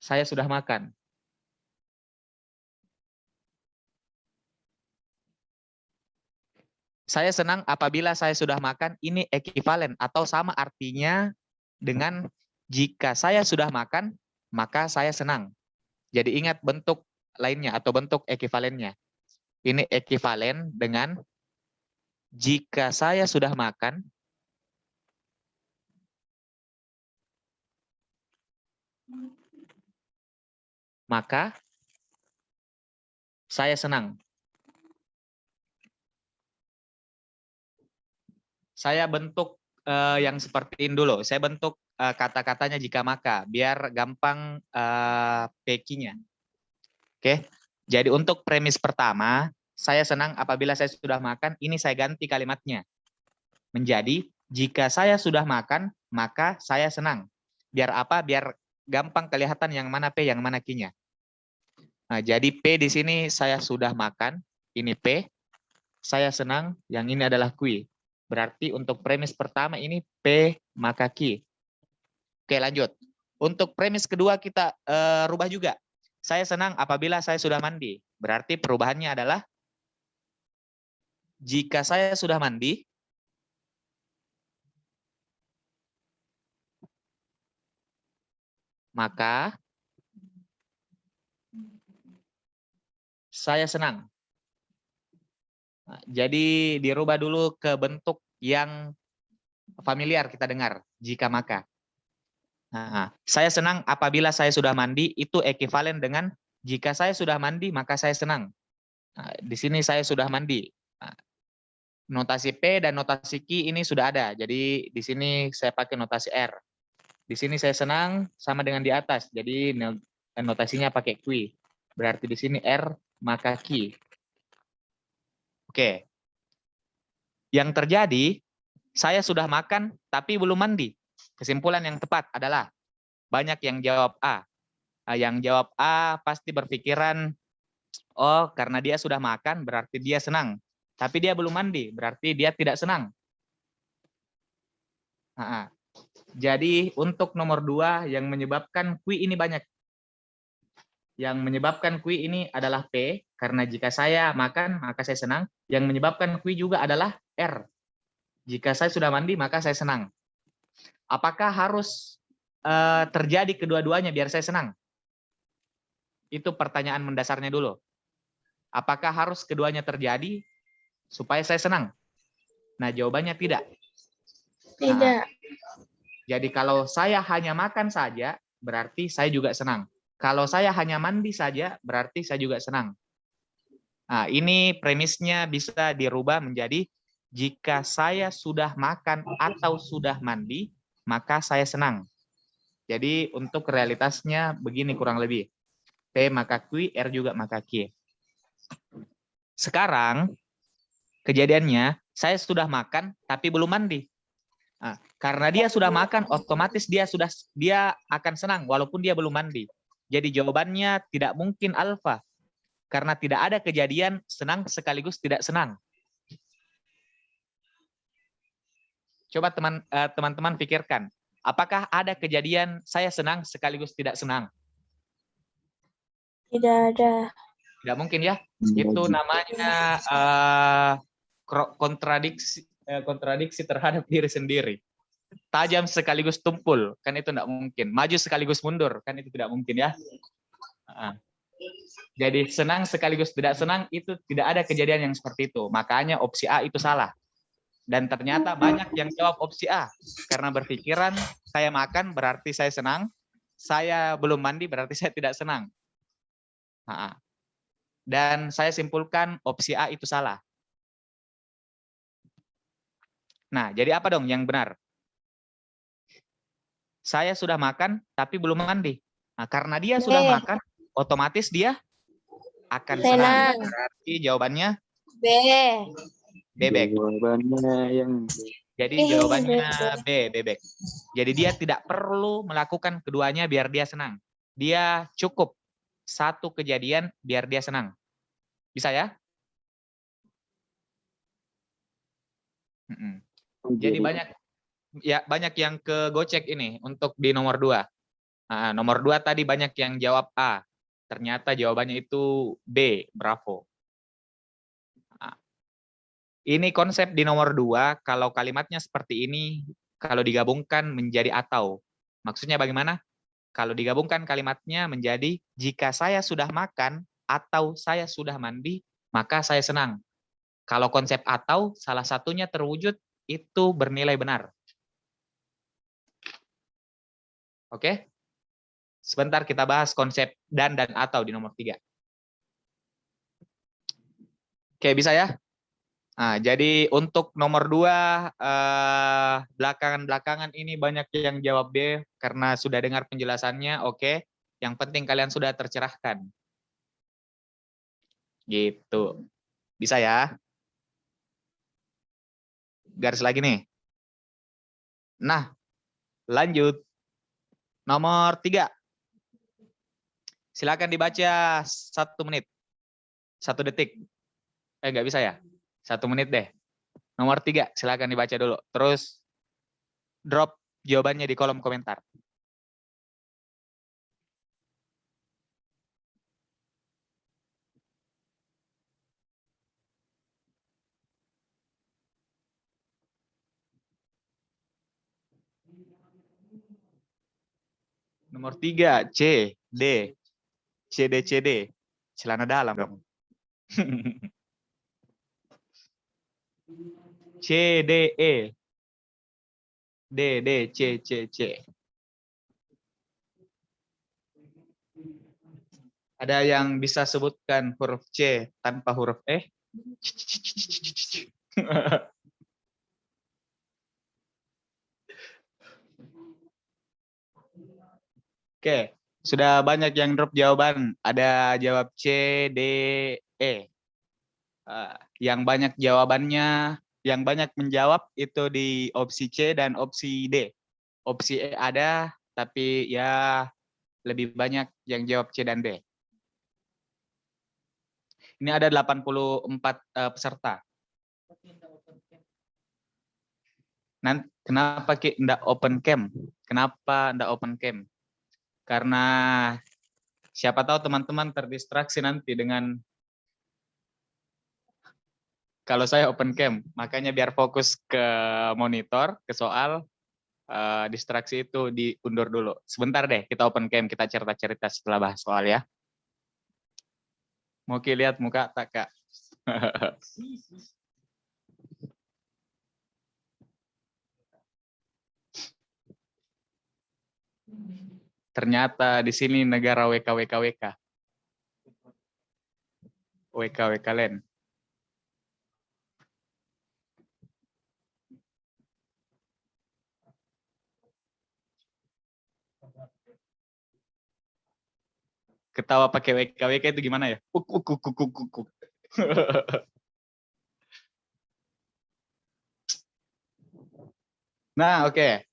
S8: saya sudah makan. Saya senang apabila saya sudah makan, ini ekivalen atau sama artinya dengan jika saya sudah makan, maka saya senang. Jadi ingat bentuk lainnya atau bentuk ekivalennya. Ini ekivalen dengan jika saya sudah makan, maka saya senang. Saya bentuk yang seperti ini dulu. Saya bentuk kata-katanya jika maka, biar gampang packing-nya. Oke. Jadi untuk premis pertama, saya senang apabila saya sudah makan, ini saya ganti kalimatnya. Menjadi, jika saya sudah makan, maka saya senang. Biar apa? Biar gampang kelihatan yang mana P, yang mana Q-nya. Nah, jadi P di sini saya sudah makan, ini P. Saya senang, yang ini adalah Q. Berarti untuk premis pertama ini P maka Q. Oke, lanjut. Untuk premis kedua kita rubah juga. Saya senang apabila saya sudah mandi. Berarti perubahannya adalah jika saya sudah mandi, maka saya senang. Nah, jadi dirubah dulu ke bentuk yang familiar kita dengar, jika maka. Nah, saya senang apabila saya sudah mandi, itu ekivalen dengan jika saya sudah mandi, maka saya senang. Nah, di sini saya sudah mandi. Nah, notasi P dan notasi Q ini sudah ada, jadi di sini saya pakai notasi R. Di sini saya senang sama dengan di atas, jadi notasinya pakai Q. Berarti di sini R maka Q. Oke. Yang terjadi, saya sudah makan tapi belum mandi. Kesimpulan yang tepat adalah banyak yang jawab A. Yang jawab A pasti berpikiran, oh karena dia sudah makan berarti dia senang. Tapi dia belum mandi, berarti dia tidak senang. Jadi untuk nomor 2 yang menyebabkan Q ini banyak. Yang menyebabkan Q ini adalah P, karena jika saya makan, maka saya senang. Yang menyebabkan Q juga adalah R. Jika saya sudah mandi, maka saya senang. Apakah harus terjadi kedua-duanya biar saya senang? Itu pertanyaan mendasarnya dulu. Apakah harus keduanya terjadi supaya saya senang? Nah, jawabannya tidak.
S3: Tidak.
S8: Jadi kalau saya hanya makan saja, berarti saya juga senang. Kalau saya hanya mandi saja, berarti saya juga senang. Nah, ini premisnya bisa dirubah menjadi jika saya sudah makan atau sudah mandi, maka saya senang. Jadi untuk realitasnya begini kurang lebih. P maka Q, R juga maka Q. Sekarang kejadiannya saya sudah makan tapi belum mandi. Nah, karena dia sudah makan, otomatis dia akan senang walaupun dia belum mandi. Jadi jawabannya tidak mungkin alfa. Karena tidak ada kejadian senang sekaligus tidak senang. Coba teman-teman pikirkan. Apakah ada kejadian saya senang sekaligus tidak senang?
S3: Tidak ada.
S8: Tidak mungkin ya. Itu namanya kontradiksi terhadap diri sendiri. Tajam sekaligus tumpul, kan itu tidak mungkin. Maju sekaligus mundur, kan itu tidak mungkin ya. Jadi senang sekaligus tidak senang itu tidak ada kejadian yang seperti itu. Makanya opsi A itu salah. Dan ternyata banyak yang jawab opsi A karena berpikiran saya makan berarti saya senang, saya belum mandi berarti saya tidak senang. Dan saya simpulkan opsi A itu salah. Nah, jadi apa dong yang benar? Saya sudah makan tapi belum mandi. Nah, karena dia sudah makan, otomatis dia akan senang. Berarti jawabannya
S3: B.
S8: bebek.
S4: Jawabannya yang
S8: Jadi jawabannya B, bebek. Jadi dia tidak perlu melakukan keduanya biar dia senang. Dia cukup satu kejadian biar dia senang. Bisa ya? Jadi banyak Ya, banyak yang ke Gocek ini untuk di nomor 2. Nah, nomor 2 tadi banyak yang jawab A. Ternyata jawabannya itu B, bravo. Nah, ini konsep di nomor 2, kalau kalimatnya seperti ini, kalau digabungkan menjadi atau. Maksudnya bagaimana? Kalau digabungkan kalimatnya menjadi, jika saya sudah makan atau saya sudah mandi, maka saya senang. Kalau konsep atau, salah satunya terwujud, itu bernilai benar. Oke? Sebentar kita bahas konsep dan atau di nomor 3. Oke, bisa ya? Nah, jadi untuk nomor 2, belakangan-belakangan ini banyak yang jawab B karena sudah dengar penjelasannya, oke. Yang penting kalian sudah tercerahkan. Gitu. Bisa ya? Garis lagi nih. Nah, lanjut. Nomor 3. Silakan dibaca 1 menit. 1 detik. Nggak bisa ya? 1 menit deh. Nomor 3, silakan dibaca dulu. Terus drop jawabannya di kolom komentar. Nomor 3, C, D. CD. Celana dalam dong. C, D, E. D, C. Ada yang bisa sebutkan huruf C tanpa huruf E? Oke, sudah banyak yang drop jawaban. Ada jawab C, D, E. Yang banyak jawabannya, yang banyak menjawab itu di opsi C dan opsi D. Opsi E ada, tapi ya lebih banyak yang jawab C dan D. Ini ada 84 peserta. Nanti, kenapa enggak open cam? Kenapa enggak open cam? Karena siapa tahu teman-teman terdistraksi nanti dengan kalau saya open cam. Makanya biar fokus ke monitor, ke soal, distraksi itu diundur dulu. Sebentar deh, kita open cam, kita cerita-cerita setelah bahas soal ya. Mau lihat muka tak, Kak? Ternyata di sini negara WKWKWK. WKWK Land. Ketawa pakai WKWK itu gimana ya? Nah, oke.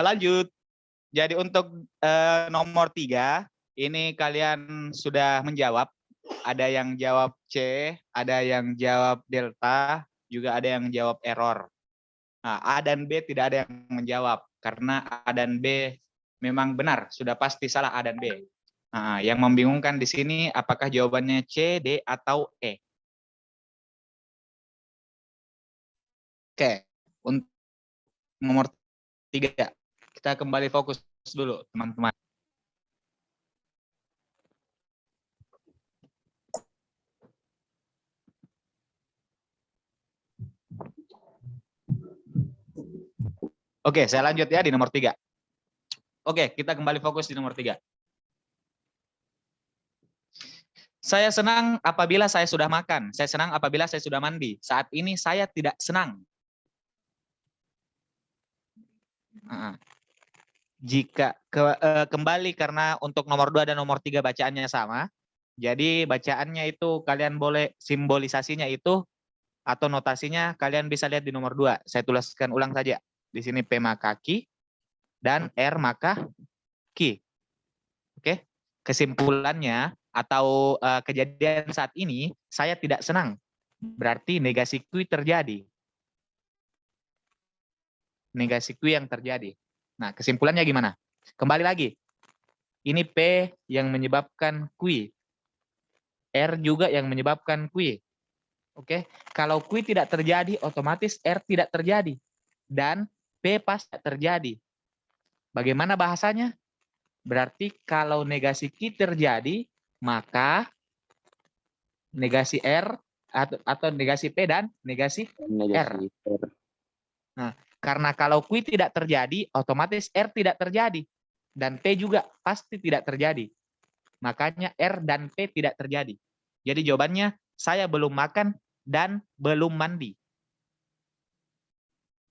S8: Lanjut. Jadi untuk nomor 3, ini kalian sudah menjawab. Ada yang jawab C, ada yang jawab delta, juga ada yang jawab error. Nah, A dan B tidak ada yang menjawab, karena A dan B memang benar, sudah pasti salah A dan B. Nah, yang membingungkan di sini apakah jawabannya C, D, atau E. Oke, untuk nomor 3, kita kembali fokus dulu, teman-teman. Oke, saya lanjut ya di nomor 3. Oke, kita kembali fokus di nomor 3. Saya senang apabila saya sudah makan. Saya senang apabila saya sudah mandi. Saat ini saya tidak senang. Jika kembali karena untuk nomor 2 dan nomor 3 bacaannya sama. Jadi bacaannya itu kalian boleh simbolisasinya itu atau notasinya kalian bisa lihat di nomor 2. Saya tuliskan ulang saja. Di sini P maka ki dan R maka ki. Oke. Kesimpulannya atau kejadian saat ini saya tidak senang. Berarti negasi kui terjadi. negasi Q yang terjadi. Nah, kesimpulannya gimana? Kembali lagi. Ini P yang menyebabkan Q. R juga yang menyebabkan Q. Oke, kalau Q tidak terjadi, otomatis R tidak terjadi. Dan P pasti terjadi. Bagaimana bahasanya? Berarti kalau negasi Q terjadi, maka negasi R atau negasi P dan negasi R. Nah, karena kalau Q tidak terjadi, otomatis R tidak terjadi. Dan P juga pasti tidak terjadi. Makanya R dan P tidak terjadi. Jadi jawabannya, saya belum makan dan belum mandi.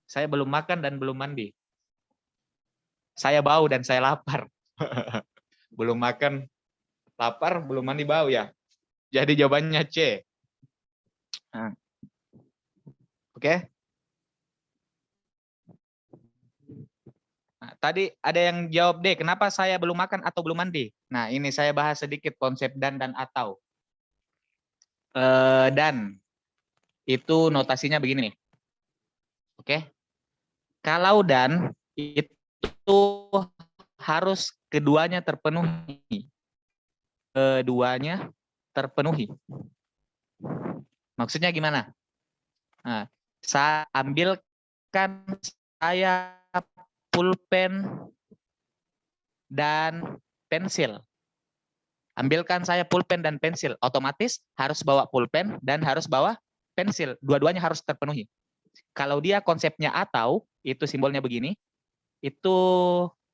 S8: Saya belum makan dan belum mandi. Saya bau dan saya lapar. Belum makan, lapar, belum mandi, bau ya. Jadi jawabannya C. Nah. Oke. Nah, tadi ada yang jawab D, kenapa saya belum makan atau belum mandi? Nah, ini saya bahas sedikit konsep dan atau. Dan itu notasinya begini nih. Oke. Kalau dan itu harus keduanya terpenuhi. Keduanya terpenuhi. Maksudnya gimana? Nah, saya ambilkan saya pulpen dan pensil. Ambilkan saya pulpen dan pensil. Otomatis harus bawa pulpen dan harus bawa pensil. Dua-duanya harus terpenuhi. Kalau dia konsepnya atau, itu simbolnya begini, itu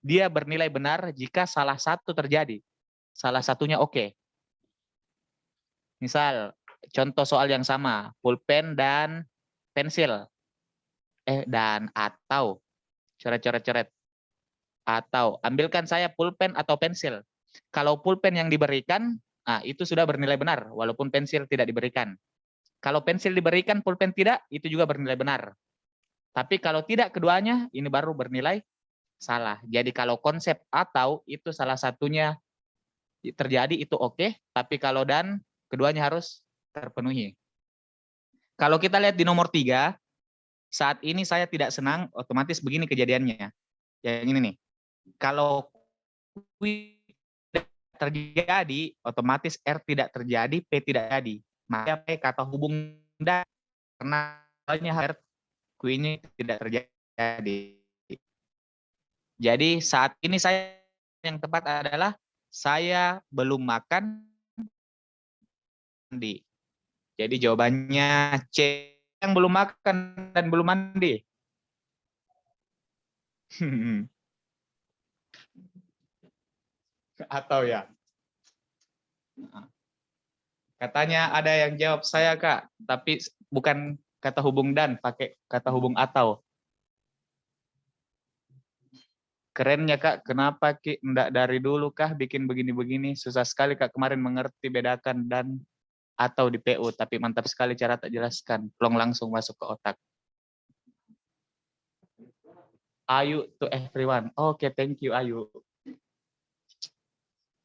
S8: dia bernilai benar jika salah satu terjadi. Salah satunya oke. Misal, contoh soal yang sama, pulpen dan pensil. Dan atau, coret-coret-coret. Atau, ambilkan saya pulpen atau pensil. Kalau pulpen yang diberikan, itu sudah bernilai benar, walaupun pensil tidak diberikan. Kalau pensil diberikan, pulpen tidak, itu juga bernilai benar. Tapi kalau tidak keduanya, ini baru bernilai salah. Jadi kalau konsep atau itu salah satunya terjadi, itu oke. Tapi kalau dan, keduanya harus terpenuhi. Kalau kita lihat di nomor 3, saat ini saya tidak senang, otomatis begini kejadiannya. Yang ini nih. Kalau Q terjadi, otomatis R tidak terjadi, P tidak jadi. Maka P kata hubung dan, karena R Q ini tidak terjadi. Jadi saat ini saya yang tepat adalah saya belum makan mandi. Jadi jawabannya C, yang belum makan dan belum mandi. Atau ya. Katanya ada yang jawab saya, Kak, tapi bukan kata hubung dan, pakai kata hubung atau. Kerennya, Kak, kenapa Ki enggak dari dulu kah bikin begini-begini? Susah sekali, Kak, kemarin mengerti bedakan dan atau di PU, tapi mantap sekali cara tak jelaskan. Plong langsung masuk ke otak. Ayu to everyone. Oke, thank you, Ayu.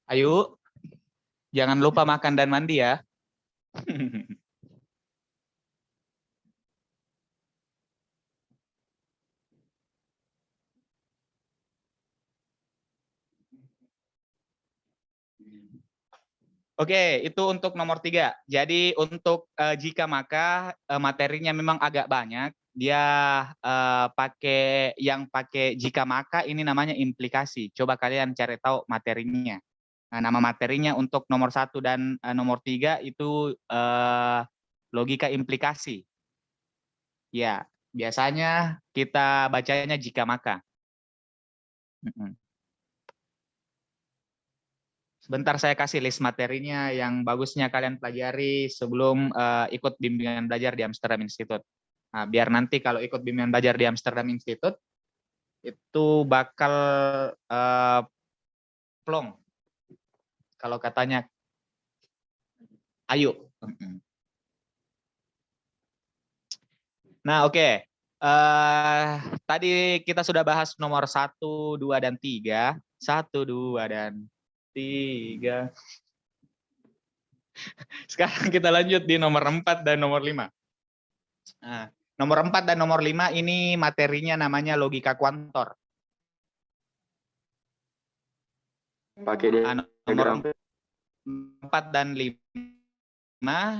S8: Ayu, jangan lupa makan dan mandi ya. Oke, itu untuk nomor 3. Jadi untuk jika maka materinya memang agak banyak. Dia pakai jika maka ini namanya implikasi. Coba kalian cari tahu materinya. Nah, nama materinya untuk nomor 1 dan nomor 3 itu logika implikasi. Ya, biasanya kita bacanya jika maka. Sebentar saya kasih list materinya yang bagusnya kalian pelajari sebelum ikut bimbingan belajar di Amsterdam Institute. Nah, biar nanti kalau ikut bimbingan belajar di Amsterdam Institute, itu bakal plong. Kalau katanya, ayo. Nah, oke. Tadi kita sudah bahas nomor 1, 2, dan 3. 1, 2, dan 3. Sekarang kita lanjut di nomor 4 dan nomor 5. Nah, Nomor 4 dan nomor 5 ini materinya namanya logika kuantor.
S4: Pakai
S8: Nomor
S4: diagram.
S8: 4 dan 5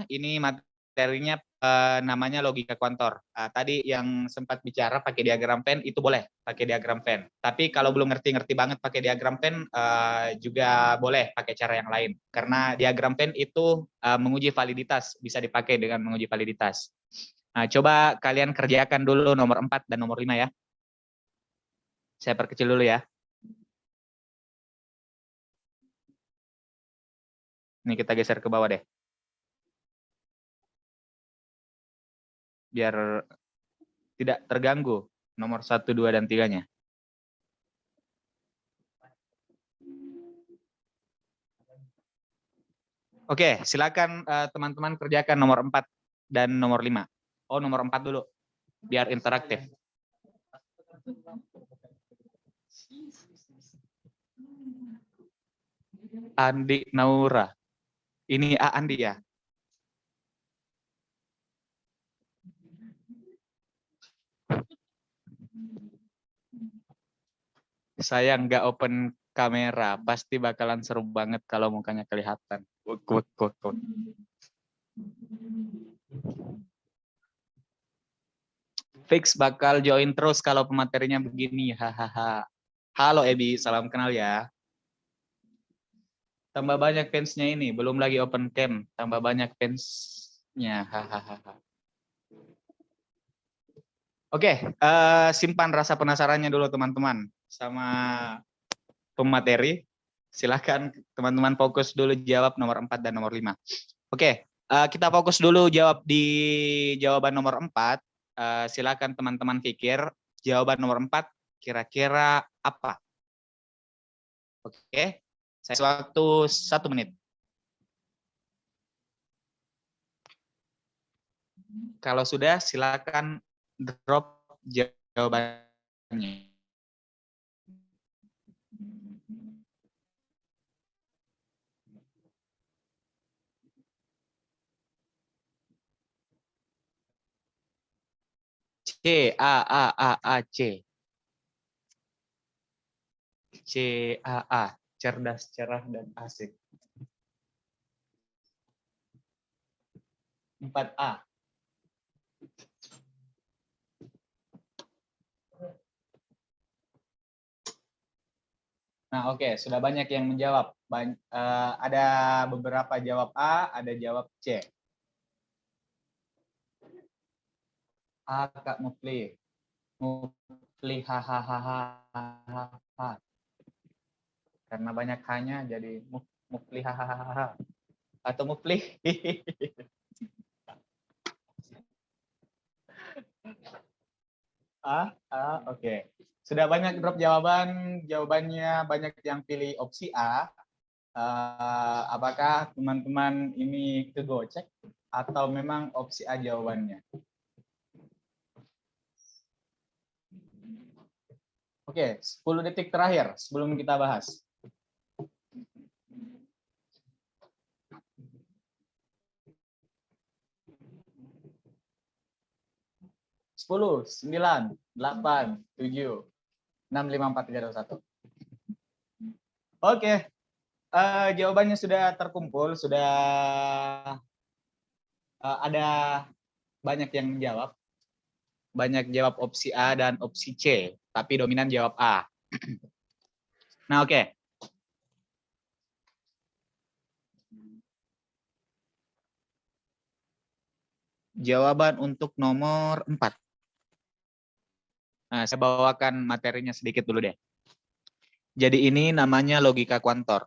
S8: ini materinya namanya logika kuantor. Tadi yang sempat bicara pakai diagram Venn itu boleh pakai diagram Venn. Tapi kalau belum ngerti-ngerti banget pakai diagram Venn juga boleh pakai cara yang lain. Karena diagram Venn itu menguji validitas, bisa dipakai dengan menguji validitas. Nah, coba kalian kerjakan dulu nomor 4 dan nomor 5 ya. Saya perkecil dulu ya. Ini kita geser ke bawah deh. Biar tidak terganggu nomor 1, 2, dan 3-nya. Oke, silakan teman-teman kerjakan nomor 4 dan nomor 5. Oh, nomor 4 dulu, biar interaktif. Andi Naura. Ini Andi ya? Saya nggak open kamera, pasti bakalan seru banget kalau mukanya kelihatan. Fix bakal join terus kalau pematerinya begini. Hahaha. Halo Ebi, salam kenal ya. Tambah banyak fansnya ini, belum lagi open cam, tambah banyak fansnya. Hahaha. Oke, simpan rasa penasarannya dulu teman-teman sama pemateri. Silahkan teman-teman fokus dulu jawab nomor 4 dan nomor 5. Oke, kita fokus dulu jawab di jawaban nomor 4. Silakan teman-teman pikir jawaban nomor 4 kira-kira apa? Oke, saya waktu 1 menit. Kalau sudah silakan drop jawabannya. C A A A A C. C A A, cerdas, cerah, dan asik. 4A. Nah, oke, sudah banyak yang menjawab. Ada beberapa jawab A, ada jawab C. A, Kak Mufli. Mufli, hahaha. Karena banyak hanya jadi Mufli, hahaha. Atau Mufli. Oke. Sudah banyak drop jawaban, jawabannya banyak yang pilih opsi A. Apakah teman-teman ini kegocek atau memang opsi A jawabannya? Oke, 10 detik terakhir sebelum kita bahas. 10, 9, 8, 7, 6, 5, 4, 3, 2, 1. Oke, jawabannya sudah terkumpul, sudah ada banyak yang menjawab. Banyak jawab opsi A dan opsi C, tapi dominan jawab A. Nah, oke. Jawaban untuk nomor 4. Nah, saya bawakan materinya sedikit dulu deh. Jadi ini namanya logika kuantor.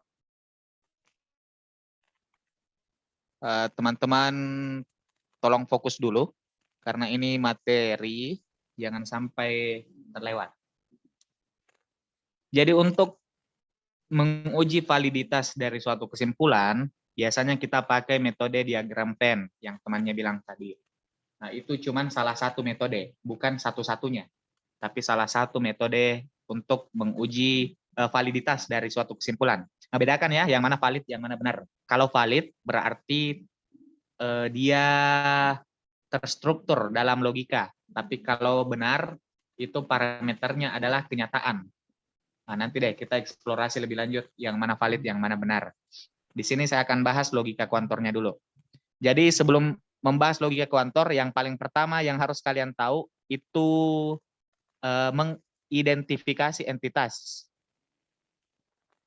S8: Teman-teman tolong fokus dulu, karena ini materi, jangan sampai terlewat. Jadi untuk menguji validitas dari suatu kesimpulan, biasanya kita pakai metode diagram Venn yang temannya bilang tadi. Nah, itu cuman salah satu metode, bukan satu-satunya, tapi salah satu metode untuk menguji validitas dari suatu kesimpulan. Nah, bedakan ya, yang mana valid, yang mana benar. Kalau valid berarti dia terstruktur dalam logika. Tapi kalau benar, itu parameternya adalah kenyataan. Nah, nanti deh kita eksplorasi lebih lanjut yang mana valid, yang mana benar. Di sini saya akan bahas logika kuantornya dulu. Jadi sebelum membahas logika kuantor, yang paling pertama yang harus kalian tahu itu mengidentifikasi entitas.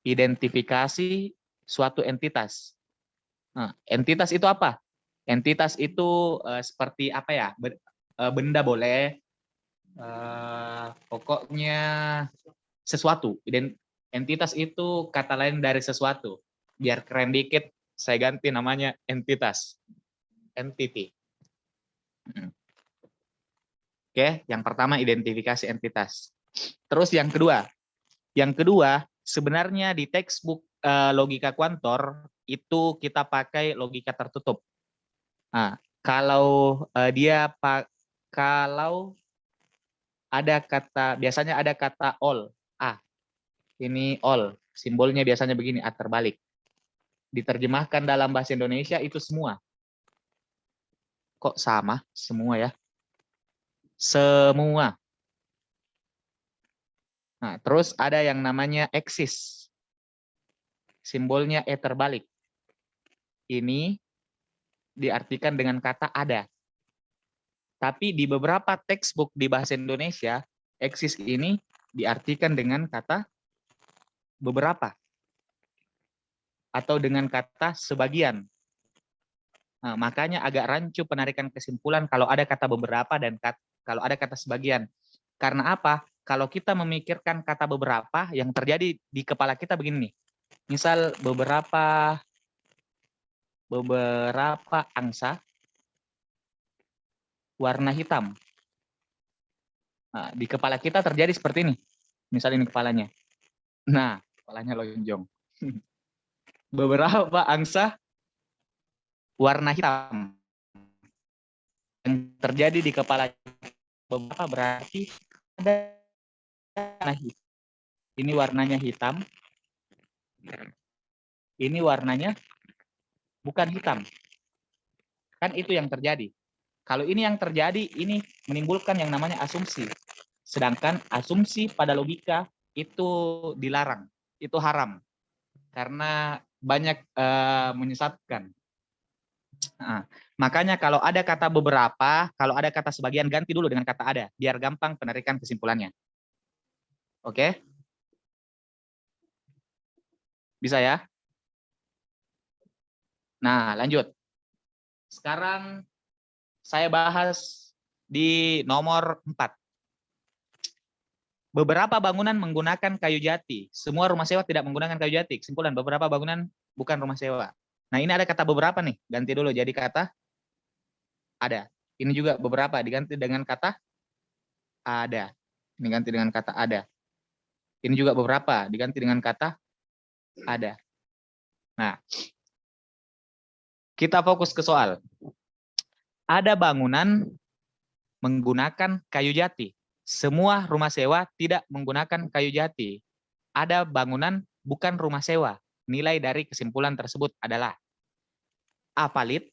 S8: Identifikasi suatu entitas. Nah, entitas itu apa? Entitas itu seperti apa ya? Benda boleh, pokoknya sesuatu. Entitas itu kata lain dari sesuatu. Biar keren dikit, saya ganti namanya entitas. Entity. Oke, yang pertama identifikasi entitas. Terus yang kedua sebenarnya di textbook logika kuantor itu kita pakai logika tertutup. Nah, kalau kalau ada kata, biasanya ada kata all, ini all, simbolnya biasanya begini, terbalik. Diterjemahkan dalam bahasa Indonesia itu semua. Kok sama semua ya? Semua. Nah, terus ada yang namanya exist. Simbolnya terbalik. Ini diartikan dengan kata ada. Tapi di beberapa textbook di bahasa Indonesia, exist ini diartikan dengan kata beberapa. Atau dengan kata sebagian. Nah, makanya agak rancu penarikan kesimpulan kalau ada kata beberapa dan kalau ada kata sebagian. Karena apa? Kalau kita memikirkan kata beberapa, yang terjadi di kepala kita begini nih. Misal beberapa angsa warna hitam. Nah, di kepala kita terjadi seperti ini. Misal ini kepalanya. Nah, kepalanya lonjong. Beberapa angsa warna hitam. Yang terjadi di kepala beberapa berarti ada ini warnanya hitam. Ini warnanya bukan hitam. Kan itu yang terjadi. Kalau ini yang terjadi, ini menimbulkan yang namanya asumsi. Sedangkan asumsi pada logika itu dilarang, itu haram. Karena banyak menyesatkan. Nah, makanya kalau ada kata beberapa, kalau ada kata sebagian, ganti dulu dengan kata ada, biar gampang penarikan kesimpulannya. Oke? Bisa ya? Nah, lanjut. Sekarang saya bahas di nomor 4. Beberapa bangunan menggunakan kayu jati. Semua rumah sewa tidak menggunakan kayu jati. Kesimpulan, beberapa bangunan bukan rumah sewa. Nah, ini ada kata beberapa nih. Ganti dulu jadi kata ada. Ini juga beberapa diganti dengan kata ada. Ini ganti dengan kata ada. Ini juga beberapa diganti dengan kata ada. Nah, kita fokus ke soal. Ada bangunan menggunakan kayu jati. Semua rumah sewa tidak menggunakan kayu jati. Ada bangunan bukan rumah sewa. Nilai dari kesimpulan tersebut adalah A valid,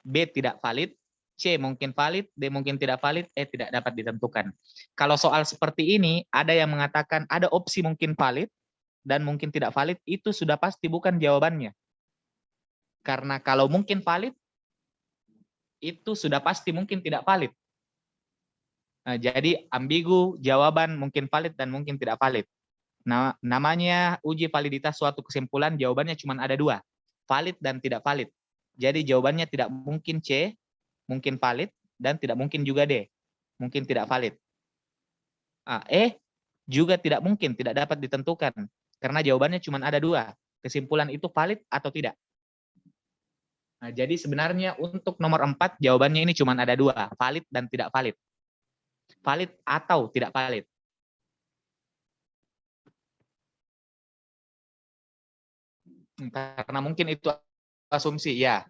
S8: B tidak valid, C mungkin valid, D mungkin tidak valid, E tidak dapat ditentukan. Kalau soal seperti ini, ada yang mengatakan ada opsi mungkin valid dan mungkin tidak valid, itu sudah pasti bukan jawabannya. Karena kalau mungkin valid, itu sudah pasti mungkin tidak valid. Nah, jadi ambigu jawaban mungkin valid dan mungkin tidak valid. Nah, namanya uji validitas suatu kesimpulan, jawabannya cuma ada 2, valid dan tidak valid. Jadi jawabannya tidak mungkin C, mungkin valid, dan tidak mungkin juga D, mungkin tidak valid. E juga tidak mungkin, tidak dapat ditentukan. Karena jawabannya cuma ada 2, kesimpulan itu valid atau tidak. Nah, jadi sebenarnya untuk nomor 4, jawabannya ini cuma ada 2, valid dan tidak valid. Valid atau tidak valid. Karena mungkin itu asumsi, ya.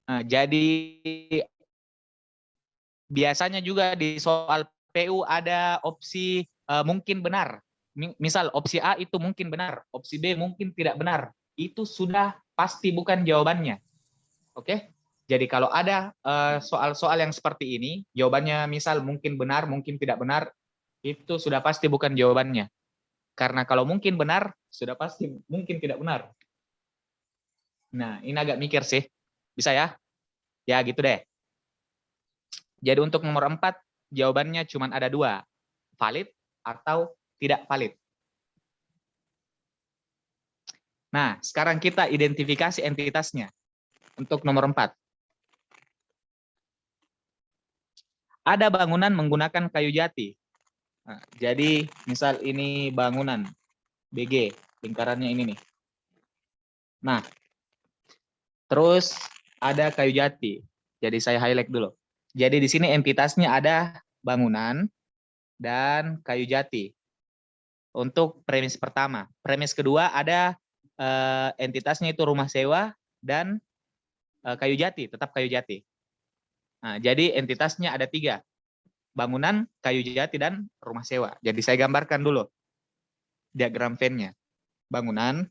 S8: Nah, jadi biasanya juga di soal PU ada opsi mungkin benar. Misal opsi A itu mungkin benar, opsi B mungkin tidak benar. Itu sudah pasti bukan jawabannya. Oke? Jadi kalau ada soal-soal yang seperti ini, jawabannya misal mungkin benar, mungkin tidak benar, itu sudah pasti bukan jawabannya. Karena kalau mungkin benar, sudah pasti mungkin tidak benar. Nah, ini agak mikir sih. Bisa ya? Ya gitu deh. Jadi untuk nomor 4, jawabannya cuma ada 2. Valid atau tidak valid. Nah, sekarang kita identifikasi entitasnya. Untuk nomor 4. Ada bangunan menggunakan kayu jati. Nah, jadi misal ini bangunan BG, lingkarannya ini nih. Nah, terus ada kayu jati. Jadi saya highlight dulu. Jadi di sini entitasnya ada bangunan dan kayu jati. Untuk premis pertama. Premis kedua ada entitasnya itu rumah sewa dan kayu jati, tetap kayu jati. Nah, jadi entitasnya ada 3. Bangunan, kayu jati, dan rumah sewa. Jadi saya gambarkan dulu diagram Venn-nya. Bangunan,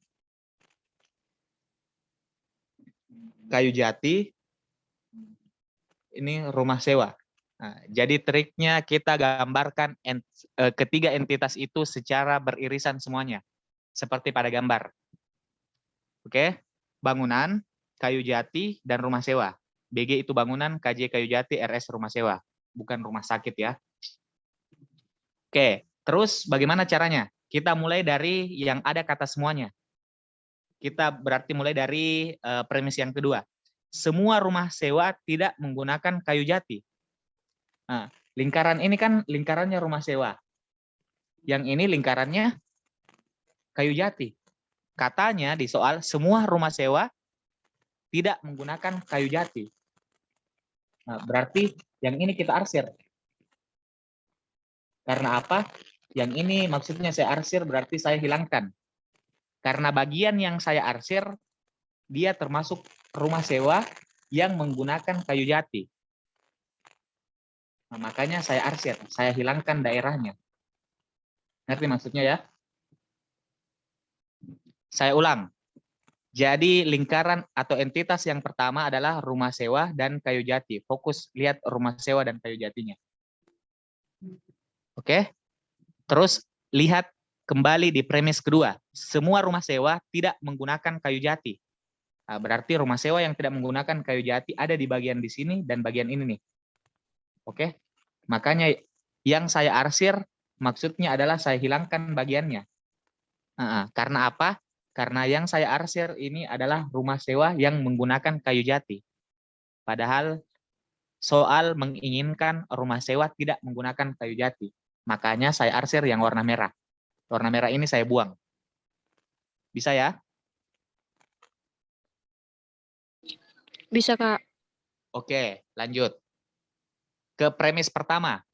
S8: kayu jati, ini rumah sewa. Nah, jadi triknya kita gambarkan ketiga entitas itu secara beririsan semuanya. Seperti pada gambar. Oke, bangunan, kayu jati, dan rumah sewa. BG itu bangunan, KJ kayu jati, RS rumah sewa. Bukan rumah sakit ya. Oke, terus bagaimana caranya? Kita mulai dari yang ada kata semuanya. Kita berarti mulai dari premis yang kedua. Semua rumah sewa tidak menggunakan kayu jati. Nah, lingkaran ini kan lingkarannya rumah sewa. Yang ini lingkarannya kayu jati. Katanya di soal semua rumah sewa tidak menggunakan kayu jati. Nah, berarti yang ini kita arsir. Karena apa? Yang ini maksudnya saya arsir berarti saya hilangkan. Karena bagian yang saya arsir, dia termasuk rumah sewa yang menggunakan kayu jati. Nah, makanya saya arsir, saya hilangkan daerahnya. Ngerti maksudnya ya? Saya ulang. Jadi lingkaran atau entitas yang pertama adalah rumah sewa dan kayu jati. Fokus lihat rumah sewa dan kayu jatinya. Oke? Terus lihat kembali di premis kedua. Semua rumah sewa tidak menggunakan kayu jati. Nah, berarti rumah sewa yang tidak menggunakan kayu jati ada di bagian di sini dan bagian ini nih. Oke? Makanya yang saya arsir maksudnya adalah saya hilangkan bagiannya. Karena apa? Karena yang saya arsir ini adalah rumah sewa yang menggunakan kayu jati. Padahal soal menginginkan rumah sewa tidak menggunakan kayu jati. Makanya saya arsir yang warna merah. Warna merah ini saya buang. Bisa ya?
S7: Bisa, Kak.
S8: Oke, lanjut. Ke premis pertama.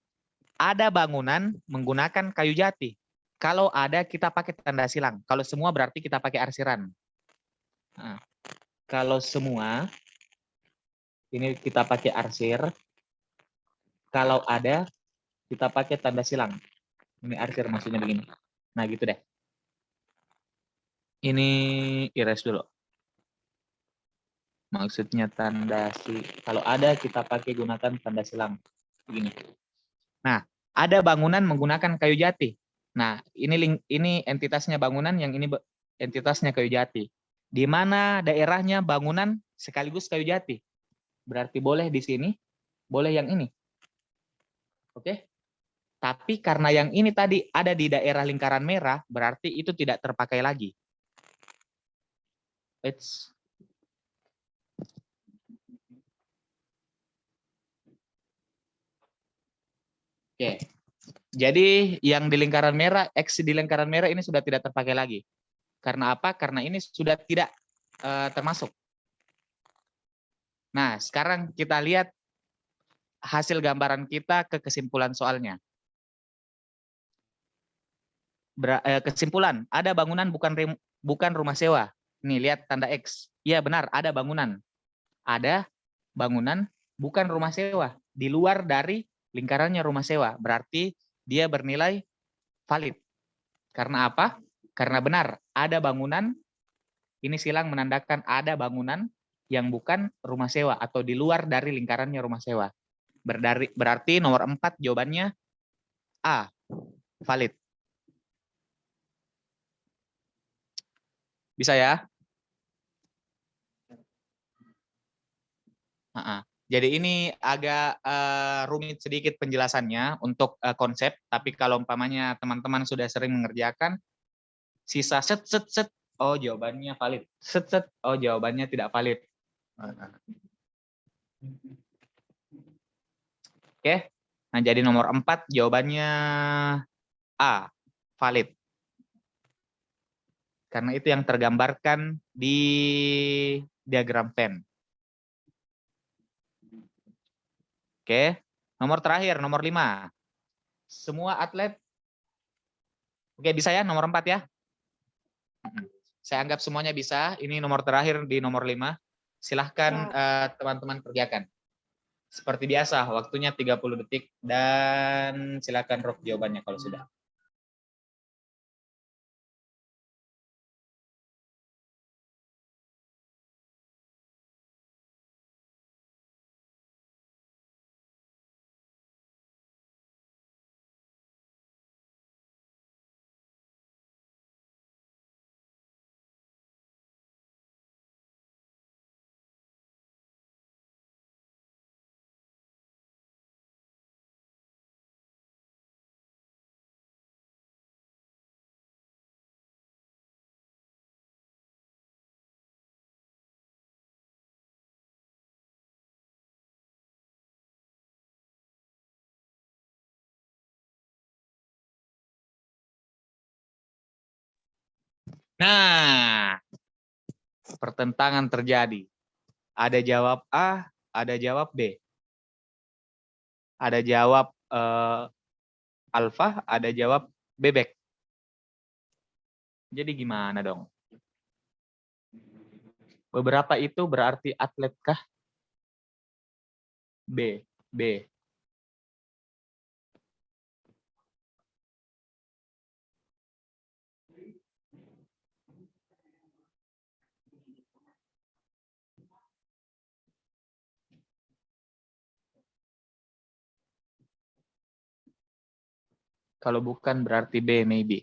S8: Ada bangunan menggunakan kayu jati. Kalau ada, kita pakai tanda silang. Kalau semua berarti kita pakai arsiran. Nah, kalau semua, ini kita pakai arsir. Kalau ada, kita pakai tanda silang. Ini arsir maksudnya begini. Nah, gitu deh. Ini erase dulu. Maksudnya tanda silang. Kalau ada, kita pakai gunakan tanda silang. Begini. Nah, ada bangunan menggunakan kayu jati. Nah, ini entitasnya bangunan, yang ini entitasnya kayu jati. Di mana daerahnya bangunan sekaligus kayu jati. Berarti boleh di sini, boleh yang ini. Oke? Tapi karena yang ini tadi ada di daerah lingkaran merah, berarti itu tidak terpakai lagi. Oke. Jadi yang di lingkaran merah, X di lingkaran merah ini sudah tidak terpakai lagi. Karena apa? Karena ini sudah tidak termasuk. Nah, sekarang kita lihat hasil gambaran kita ke kesimpulan soalnya. Kesimpulan, ada bangunan bukan rumah sewa. Nih, lihat tanda X. Iya benar, ada bangunan. Ada bangunan bukan rumah sewa. Di luar dari lingkarannya rumah sewa. Berarti dia bernilai valid. Karena apa? Karena benar, ada bangunan, ini silang menandakan ada bangunan yang bukan rumah sewa atau di luar dari lingkarannya rumah sewa. Berarti nomor 4 jawabannya A, valid. Bisa ya? Jadi ini agak rumit sedikit penjelasannya untuk konsep, tapi kalau umpamanya teman-teman sudah sering mengerjakan, sisa set, oh jawabannya valid. Set, oh jawabannya tidak valid. Oke, nah jadi nomor 4 jawabannya A, valid. Karena itu yang tergambarkan di diagram Venn. Oke, nomor terakhir, nomor 5. Semua atlet, oke bisa ya, nomor 4 ya. Saya anggap semuanya bisa, ini nomor terakhir di nomor 5. Silahkan teman-teman kerjakan. Seperti biasa, waktunya 30 detik, dan silahkan Rob jawabannya kalau sudah. Nah, pertentangan terjadi. Ada jawab A, ada jawab B. Ada jawab alfa, ada jawab bebek. Jadi gimana dong? Beberapa itu berarti atlet kah? B. Kalau bukan berarti B, maybe.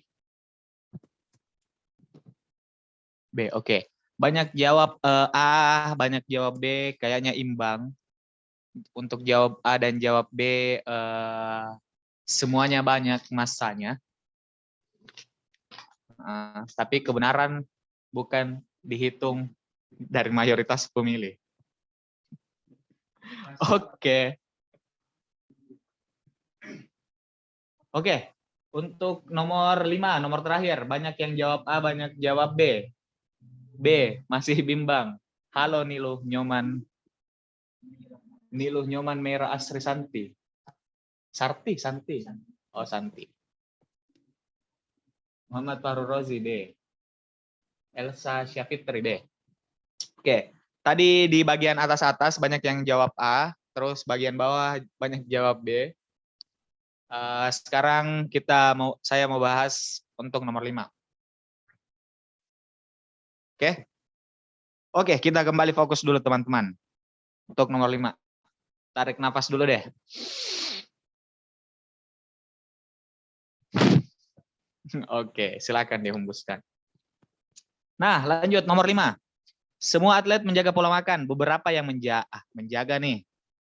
S8: B, oke. Banyak jawab A, banyak jawab B, kayaknya imbang. Untuk jawab A dan jawab B, semuanya banyak masanya. Tapi kebenaran bukan dihitung dari mayoritas pemilih. Oke. Oke, untuk nomor 5, nomor terakhir, banyak yang jawab A, banyak jawab B. B, masih bimbang. Halo Niluh Nyoman. Niluh Nyoman Merah Asri Santi. Santi. Oh, Santi. Muhammad Fahru Rozi, D. Elsa Syafitri, D. Oke, tadi di bagian atas banyak yang jawab A, terus bagian bawah banyak jawab B. Sekarang saya mau bahas untuk nomor 5. Oke, kita kembali fokus dulu teman-teman. Untuk nomor 5. Tarik nafas dulu deh. Oke, silakan dihembuskan. Nah, lanjut nomor 5. Semua atlet menjaga pola makan. Beberapa yang menjaga nih.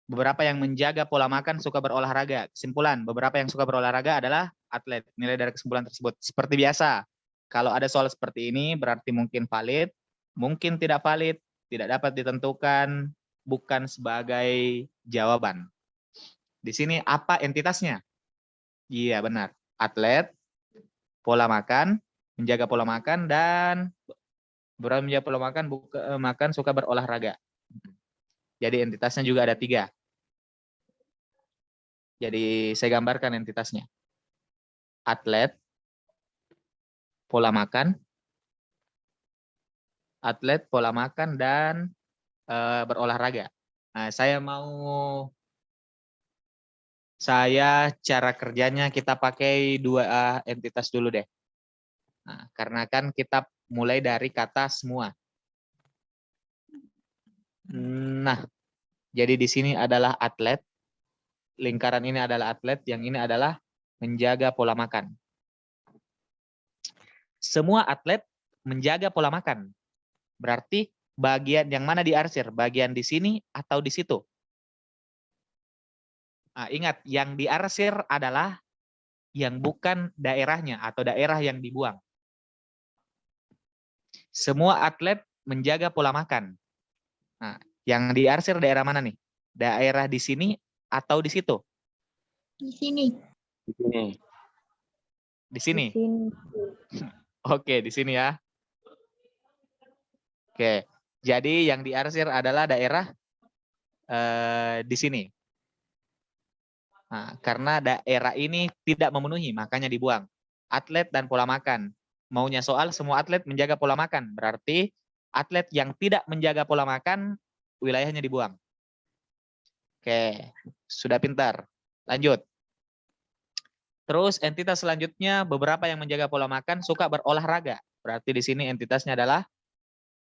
S8: Beberapa yang menjaga pola makan suka berolahraga. Kesimpulan, beberapa yang suka berolahraga adalah atlet. Nilai dari kesimpulan tersebut. Seperti biasa, kalau ada soal seperti ini berarti mungkin valid, mungkin tidak valid, tidak dapat ditentukan, bukan sebagai jawaban. Di sini apa entitasnya? Iya benar, atlet, pola makan, menjaga pola makan, dan beberapa menjaga pola makan suka berolahraga. Jadi entitasnya juga ada 3. Jadi saya gambarkan entitasnya. Atlet, pola makan, dan berolahraga. Nah, cara kerjanya kita pakai 2 entitas dulu deh. Nah, karena kan kita mulai dari kata semua. Nah, jadi di sini adalah atlet. Lingkaran ini adalah atlet, yang ini adalah menjaga pola makan. Semua atlet menjaga pola makan. Berarti bagian yang mana diarsir? Bagian di sini atau di situ? Nah, ingat, yang diarsir adalah yang bukan daerahnya atau daerah yang dibuang. Semua atlet menjaga pola makan. Nah, yang diarsir daerah mana nih? Daerah di sini atau di situ?
S3: Di sini.
S4: Di sini.
S8: Di sini. Oke, di sini ya. Oke, jadi yang diarsir adalah daerah di sini. Nah, karena daerah ini tidak memenuhi, makanya dibuang. Atlet dan pola makan. Maunya soal semua atlet menjaga pola makan. Berarti atlet yang tidak menjaga pola makan, wilayahnya dibuang. Oke, sudah pintar. Lanjut. Terus entitas selanjutnya, beberapa yang menjaga pola makan suka berolahraga. Berarti di sini entitasnya adalah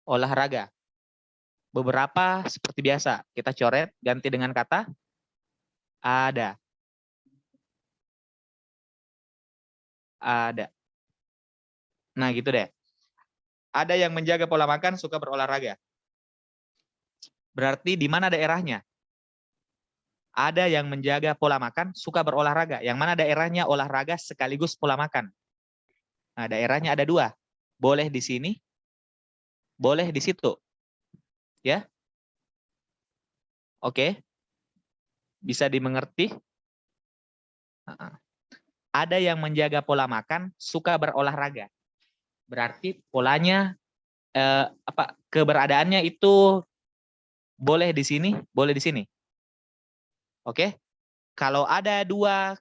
S8: olahraga. Beberapa seperti biasa, kita coret, ganti dengan kata ada. Ada. Nah, gitu deh. Ada yang menjaga pola makan, suka berolahraga. Berarti di mana daerahnya? Ada yang menjaga pola makan, suka berolahraga. Yang mana daerahnya olahraga sekaligus pola makan? Nah, daerahnya ada dua. Boleh di sini, boleh di situ. Ya? Oke. Bisa dimengerti? Ada yang menjaga pola makan, suka berolahraga. Berarti polanya keberadaannya itu boleh di sini, boleh di sini. Oke? Kalau ada dua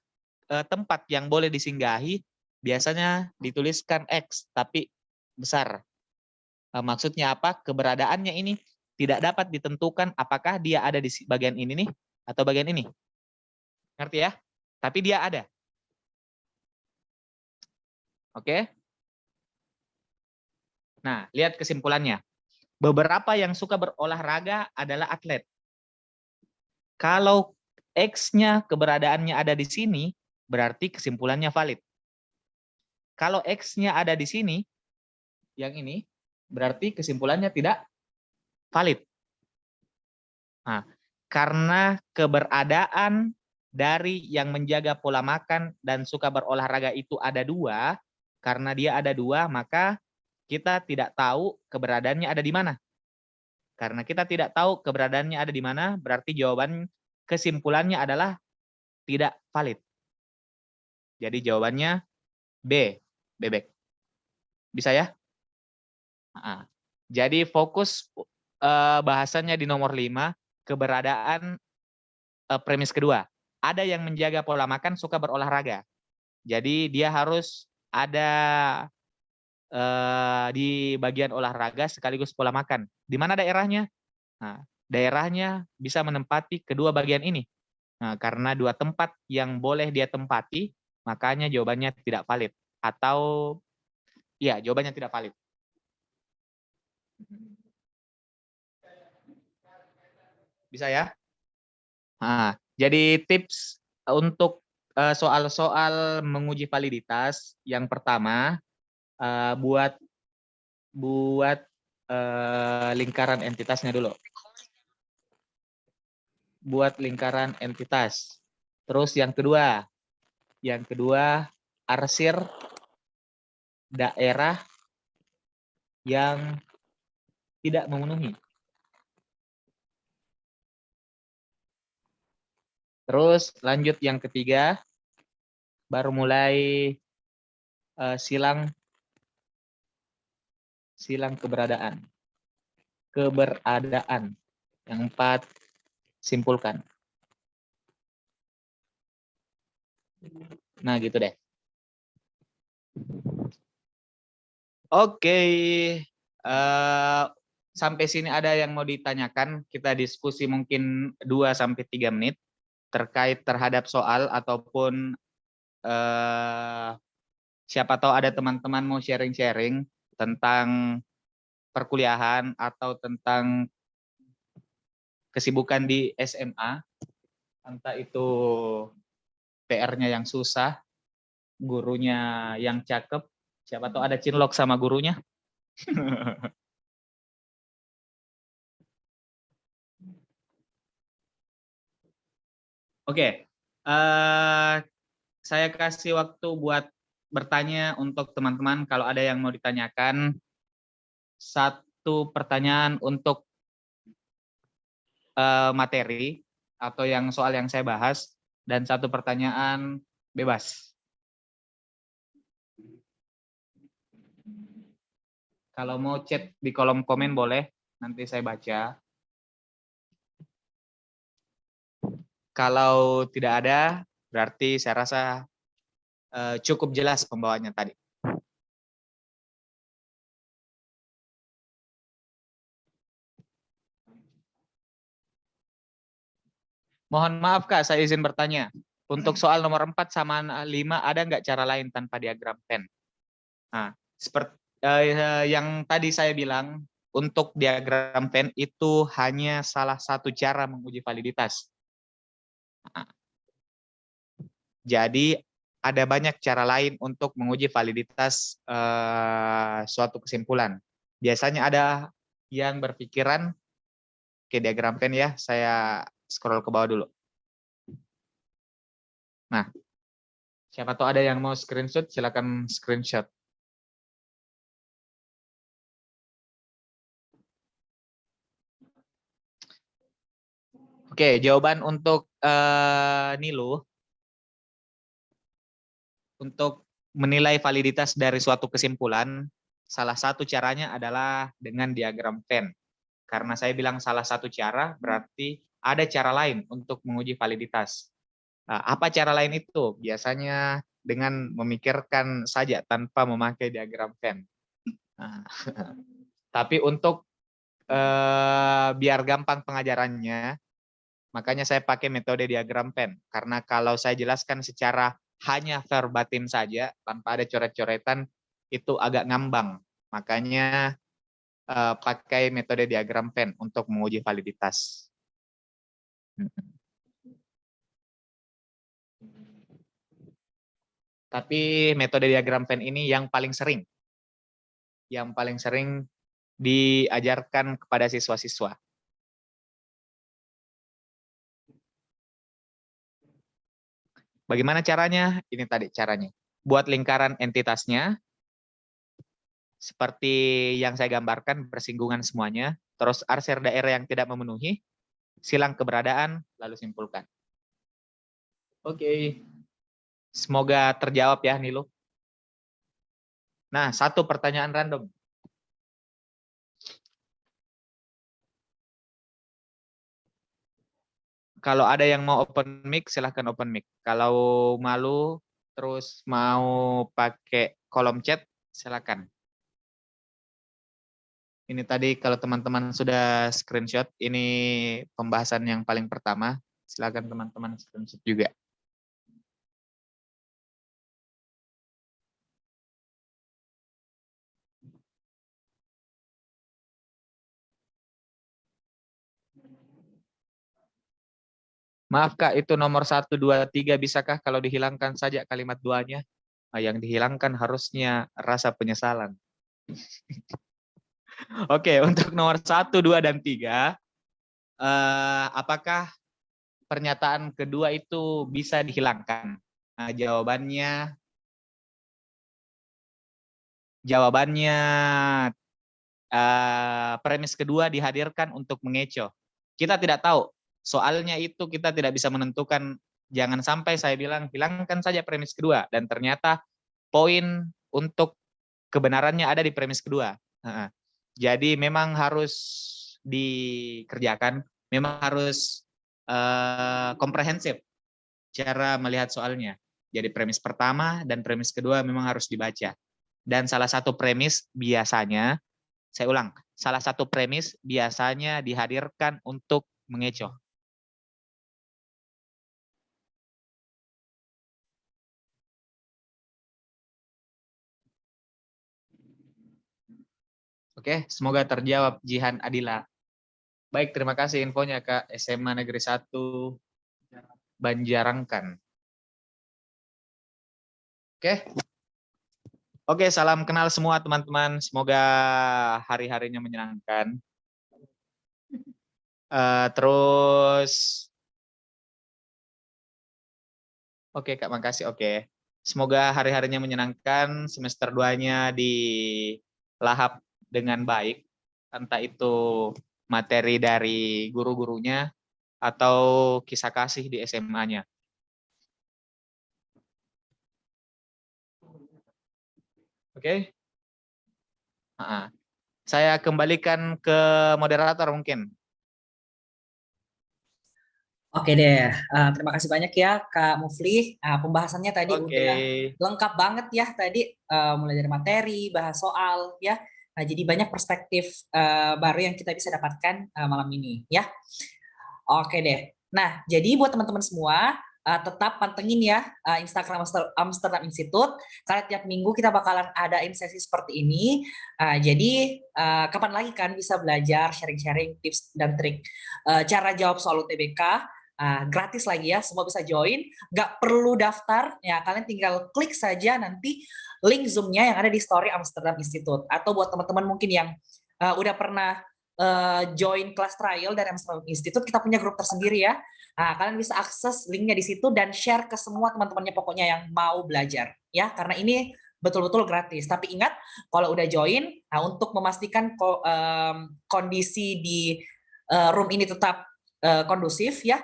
S8: tempat yang boleh disinggahi, biasanya dituliskan X, tapi besar. Maksudnya apa? Keberadaannya ini tidak dapat ditentukan apakah dia ada di bagian ini nih, atau bagian ini. Ngerti ya? Tapi dia ada. Oke? Nah, lihat kesimpulannya. Beberapa yang suka berolahraga adalah atlet. Kalau X-nya keberadaannya ada di sini, berarti kesimpulannya valid. Kalau X-nya ada di sini, yang ini, berarti kesimpulannya tidak valid. Nah, karena keberadaan dari yang menjaga pola makan dan suka berolahraga itu ada dua, karena dia ada dua, maka kita tidak tahu keberadaannya ada di mana. Karena kita tidak tahu keberadaannya ada di mana, berarti jawaban kesimpulannya adalah tidak valid. Jadi jawabannya B, bebek. Bisa ya? Nah, jadi fokus bahasannya di nomor 5, keberadaan premis kedua. Ada yang menjaga pola makan, suka berolahraga. Jadi dia harus ada di bagian olahraga sekaligus pola makan. Di mana daerahnya? Nah, daerahnya bisa menempati kedua bagian ini. Nah, karena dua tempat yang boleh dia tempati, makanya jawabannya tidak valid. Atau, ya, jawabannya tidak valid. Bisa ya? Nah, jadi tips untuk soal-soal menguji validitas, yang pertama, buat lingkaran entitasnya dulu. Buat lingkaran entitas. Terus yang kedua arsir daerah yang tidak memenuhi. Terus lanjut yang ketiga, baru mulai silang keberadaan. Yang 4, simpulkan. Nah, gitu deh. Oke. Sampai sini ada yang mau ditanyakan? Kita diskusi mungkin 2-3 menit terkait terhadap soal, ataupun siapa tahu ada teman-teman mau sharing-sharing tentang perkuliahan atau tentang kesibukan di SMA, entah itu PR-nya yang susah, gurunya yang cakep, siapa tahu ada cinlok sama gurunya. Oke, saya kasih waktu buat bertanya untuk teman-teman kalau ada yang mau ditanyakan. Satu pertanyaan untuk materi atau yang soal yang saya bahas, dan satu pertanyaan bebas. Kalau mau chat di kolom komen boleh, nanti saya baca. Kalau tidak ada, berarti saya rasa cukup jelas pembawaannya tadi. Mohon maaf Kak, saya izin bertanya. Untuk soal nomor 4 sama 5, ada nggak cara lain tanpa diagram Venn? Nah, seperti yang tadi saya bilang, untuk diagram Venn itu hanya salah satu cara menguji validitas. Nah, jadi ada banyak cara lain untuk menguji validitas suatu kesimpulan. Biasanya ada yang berpikiran, oke diagram Venn ya, saya scroll ke bawah dulu. Nah, siapa tahu ada yang mau screenshot, silakan screenshot. Oke, jawaban untuk Nilu. Untuk menilai validitas dari suatu kesimpulan, salah satu caranya adalah dengan diagram Venn. Karena saya bilang salah satu cara, berarti ada cara lain untuk menguji validitas. Nah, apa cara lain itu? Biasanya dengan memikirkan saja tanpa memakai diagram Venn. Nah, tapi untuk biar gampang pengajarannya, makanya saya pakai metode diagram Venn. Karena kalau saya jelaskan secara hanya verbatim saja, tanpa ada coret-coretan, itu agak ngambang. Makanya pakai metode diagram Venn untuk menguji validitas. Tapi metode diagram Venn ini yang paling sering diajarkan kepada siswa-siswa. Bagaimana caranya? Ini tadi caranya. Buat lingkaran entitasnya, seperti yang saya gambarkan, bersinggungan semuanya. Terus arser daerah yang tidak memenuhi, silang keberadaan, lalu simpulkan. Oke. Semoga terjawab ya, Nilu. Nah, satu pertanyaan random. Kalau ada yang mau open mic, silahkan open mic. Kalau malu, terus mau pakai kolom chat, silakan. Ini tadi kalau teman-teman sudah screenshot, ini pembahasan yang paling pertama. Silakan teman-teman screenshot juga. Maaf Kak, itu nomor 1, 2, 3 bisakah kalau dihilangkan saja kalimat duanya? Nah, yang dihilangkan harusnya rasa penyesalan. Oke, untuk nomor 1, 2, dan 3, apakah pernyataan kedua itu bisa dihilangkan? Nah, jawabannya premis kedua dihadirkan untuk mengecoh. Kita tidak tahu. Soalnya itu kita tidak bisa menentukan, jangan sampai saya bilang hilangkan saja premis kedua dan ternyata poin untuk kebenarannya ada di premis kedua. Jadi memang harus dikerjakan, memang harus komprehensif cara melihat soalnya. Jadi premis pertama dan premis kedua memang harus dibaca. Dan salah satu premis biasanya, saya ulang, salah satu premis biasanya dihadirkan untuk mengecoh. Oke, semoga terjawab Jihan Adila. Baik, terima kasih infonya Kak. SMA Negeri 1 Banjarangkan. Oke. Oke, salam kenal semua teman-teman. Semoga hari-harinya menyenangkan. Terus, oke Kak, makasih. Oke. Semoga hari-harinya menyenangkan, semester 2-nya dilahap dengan baik. Entah itu materi dari guru-gurunya atau kisah kasih di SMA-nya. Oke. Saya kembalikan ke moderator mungkin.
S2: Oke deh, terima kasih banyak ya Kak Mufli. Pembahasannya tadi
S8: Oke.
S2: udah lengkap banget ya tadi, mulai dari materi, bahas soal ya. Nah, jadi banyak perspektif baru yang kita bisa dapatkan malam ini ya. Oke deh. Nah, jadi buat teman-teman semua tetap pantengin ya Instagram Amsterdam Institute karena tiap minggu kita bakalan adain sesi seperti ini. Jadi kapan lagi kan bisa belajar sharing-sharing tips dan trik cara jawab soal UTBK. Gratis lagi ya, semua bisa join, nggak perlu daftar ya, kalian tinggal klik saja nanti link Zoom-nya yang ada di story Amsterdam Institute. Atau buat teman-teman mungkin yang udah pernah join kelas trial dari Amsterdam Institute, kita punya grup tersendiri ya. Kalian bisa akses linknya di situ dan share ke semua teman-temannya pokoknya yang mau belajar ya, karena ini betul-betul gratis. Tapi ingat, kalau udah join, untuk memastikan kondisi di room ini tetap kondusif ya,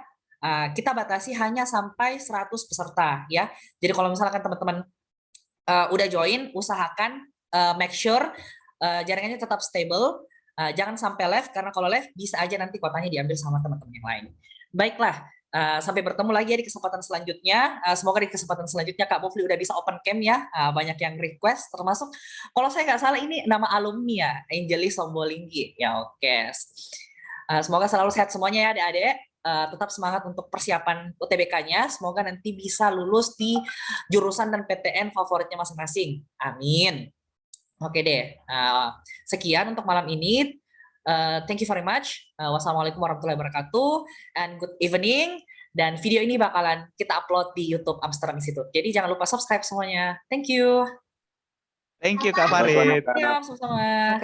S2: kita batasi hanya sampai 100 peserta ya. Jadi kalau misalkan teman-teman udah join, usahakan make sure jaringannya tetap stable, jangan sampai left, karena kalau left bisa aja nanti kuotanya diambil sama teman-teman yang lain. Baiklah, sampai bertemu lagi ya di kesempatan selanjutnya. Semoga di kesempatan selanjutnya Kak Mufli udah bisa open cam ya. Banyak yang request, termasuk kalau saya nggak salah ini nama alumni ya, Angelis Sombolinggi. Ya oke. Semoga selalu sehat semuanya ya adik-adik. Tetap semangat untuk persiapan UTBK-nya. Semoga nanti bisa lulus di jurusan dan PTN favoritnya masing-masing. Amin. Oke deh. Sekian untuk malam ini. Thank you very much. Wassalamualaikum warahmatullahi wabarakatuh. And good evening. Dan video ini bakalan kita upload di YouTube Amsterdam Institute. Jadi jangan lupa subscribe semuanya. Thank you.
S8: Thank you Kak Farid.
S2: Ya, sama-sama.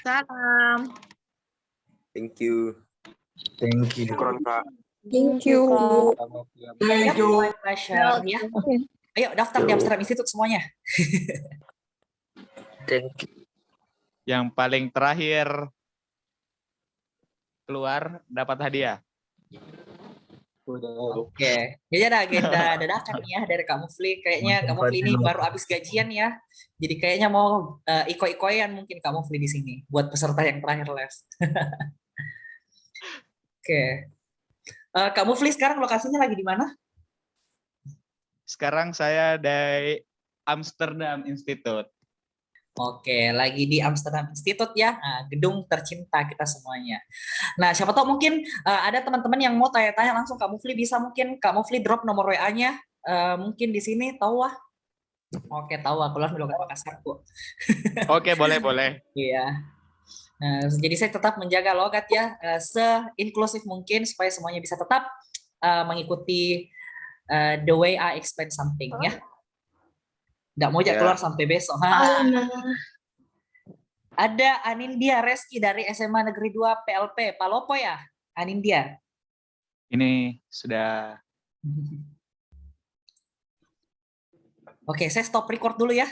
S7: Salam.
S6: Thank you.
S4: Thank you. Syukron, Kak.
S3: Thank you.
S2: Thank you. My pleasure. Ya. Ayo daftar di Amsterdam Institute semuanya.
S6: Thank you.
S8: Yang paling terakhir keluar dapat hadiah.
S2: Oke, jadi ada agenda dadakan nih ya dari Kak Mufli. Kayaknya Kak Mufli ini baru habis gajian ya. Jadi kayaknya mau iko-ikoyan mungkin Kak Mufli di sini buat peserta yang terakhir les. Oke. Kak Mufli sekarang lokasinya lagi di mana?
S8: Sekarang saya dari Amsterdam Institute.
S2: Oke, lagi di Amsterdam Institute ya, gedung tercinta kita semuanya. Nah, siapa tahu mungkin ada teman-teman yang mau tanya-tanya langsung Kak Mufli, bisa mungkin Kak Mufli drop nomor WA-nya, mungkin di sini tahu ah. Oke, tahu aku lah logat Makassar kok.
S8: Oke, boleh.
S2: Iya. Nah, jadi saya tetap menjaga logat ya, se-inklusif mungkin supaya semuanya bisa tetap mengikuti the way I explain something ya. Nggak mau aja keluar sampai besok. Ada Anindya Reski dari SMA Negeri 2 PLP Palopo ya, Anindya.
S8: Ini sudah.
S2: Oke, saya stop record dulu ya.